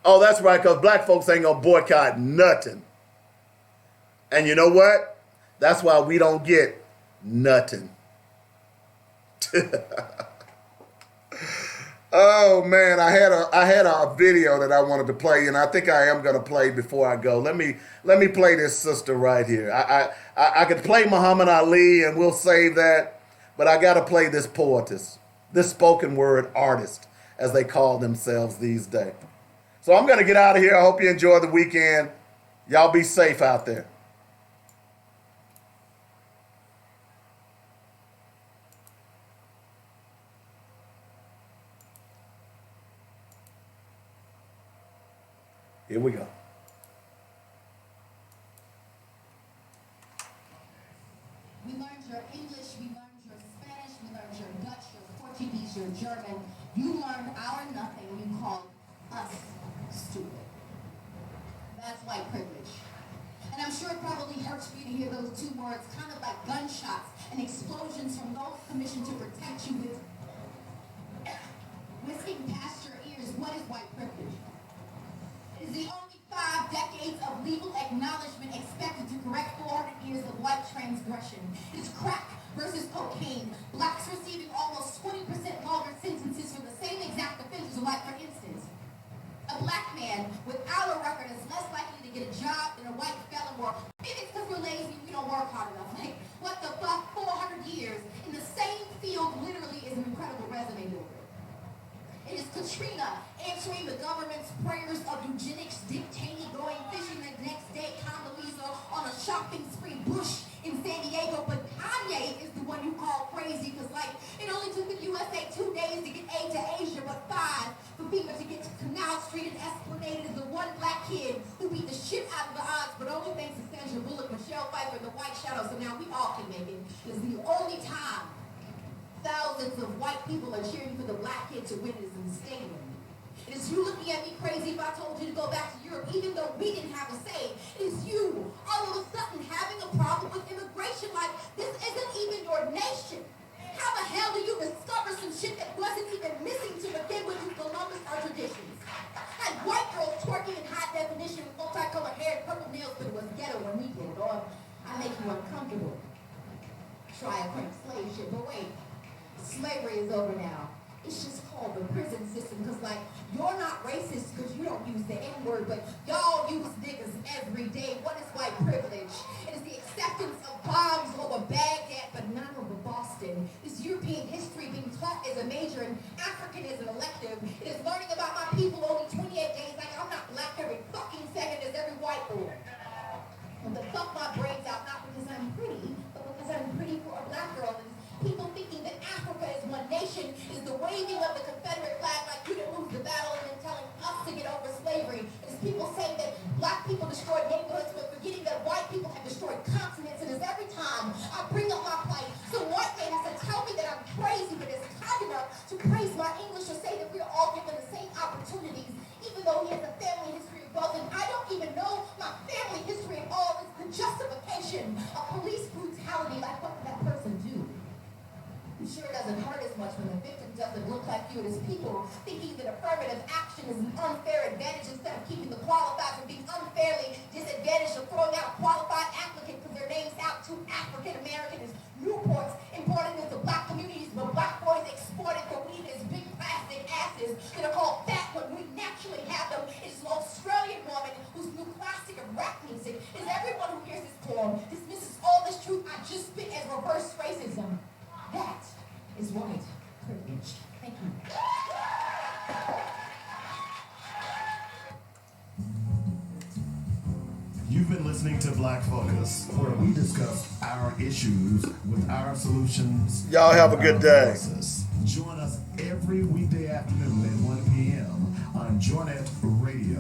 Oh, that's right, because black folks ain't going to boycott nothing. And you know what? That's why we don't get nothing. Oh, man, I had a video that I wanted to play, and I think I am going to play before I go. Let me play this sister right here. I could play Muhammad Ali, and we'll save that, but I got to play this poetess, this spoken word artist, as they call themselves these days. So I'm going to get out of here. I hope you enjoy the weekend. Y'all be safe out there. Here we go. We learned your English, we learned your Spanish, we learned your Dutch, your Portuguese, your German. You learned our nothing. You called us stupid. That's white privilege. And I'm sure it probably hurts for you to hear those two words, kind of like gunshots and explosions from those commissioned to protect you with whisking past your ears. What is white privilege? It is the only 5 decades of legal acknowledgement expected to correct 400 years of white transgression. It's crack versus cocaine. Blacks receiving almost 20% longer sentences for the same exact offenses. Like, for instance, a black man without a record is less likely to get a job than a white felon. Or maybe it's because we're lazy and we don't work hard enough. Like, what the fuck? 400 years in the same field literally is an incredible resume builder. It is Katrina answering the government's prayers of eugenics, Dick Cheney going fishing the next day, Condoleezza on a shopping spree, Bush in San Diego, but Kanye is the one you call crazy because, like, it only took the USA 2 days to get aid to Asia, but 5 for people to get to Canal Street and Esplanade is the one black kid who beat the shit out of the odds, but only thanks to Sandra Bullock, Michelle Pfeiffer, the White Shadow, so now we all can make it. It's the only time thousands of white people are cheering for the black kid to win is in the stadium. It is you looking at me crazy if I told you to go back to Europe, even though we didn't have a say. It is you, all of a sudden, having a problem with immigration like this isn't even your nation. How the hell do you discover some shit that wasn't even missing to begin with in Columbus our traditions? Had white girls twerking in high definition with multicolored hair and purple nails, but it was ghetto when we did it. Or I make you uncomfortable. Try a crank slave shit, but wait. Slavery is over now. It's just called the prison system because, like, you're not racist because you don't use the N-word, but y'all use niggas every day. What is white privilege? It is the acceptance of bombs over Baghdad, but not over Boston. This European history being taught as a major and African as an elective. It is learning about my people only 28 days. Like, I'm not black every fucking second as every white boy. And to fuck my brains out, not because I'm pretty, but because I'm pretty for a black girl. And people thinking that Africa is one nation is the waving of the Confederate flag like you didn't lose the battle and then telling us to get over slavery. It's people saying that black people destroyed neighborhoods but forgetting that white people have destroyed continents. And it's every time I bring up my plight, some white man has to tell me that I'm crazy, but it's kind enough to praise my English or say that we're all given the same opportunities, even though he has a family history of both. And I don't even know my family history at all. It's the justification of police brutality. Like, what did that person do? I'm sure it doesn't hurt as much when the victim doesn't look like you. It is people thinking that affirmative action is an unfair advantage instead of keeping the qualified from being unfairly disadvantaged or throwing out a qualified applicant because their name's out to African American as Newports imported into black communities, but black boys exported for weed as big plastic asses that are called fat when we naturally have them. It is an Australian woman whose new classic of rap music is everyone who hears this poem dismisses all this truth I just spit as reverse racism. That is white privilege. Thank you. You've been listening to Black Focus, where we discuss our issues with our solutions. Y'all have a and good our day. analysis. Join us every weekday afternoon at 1 p.m. on Joinet Radio.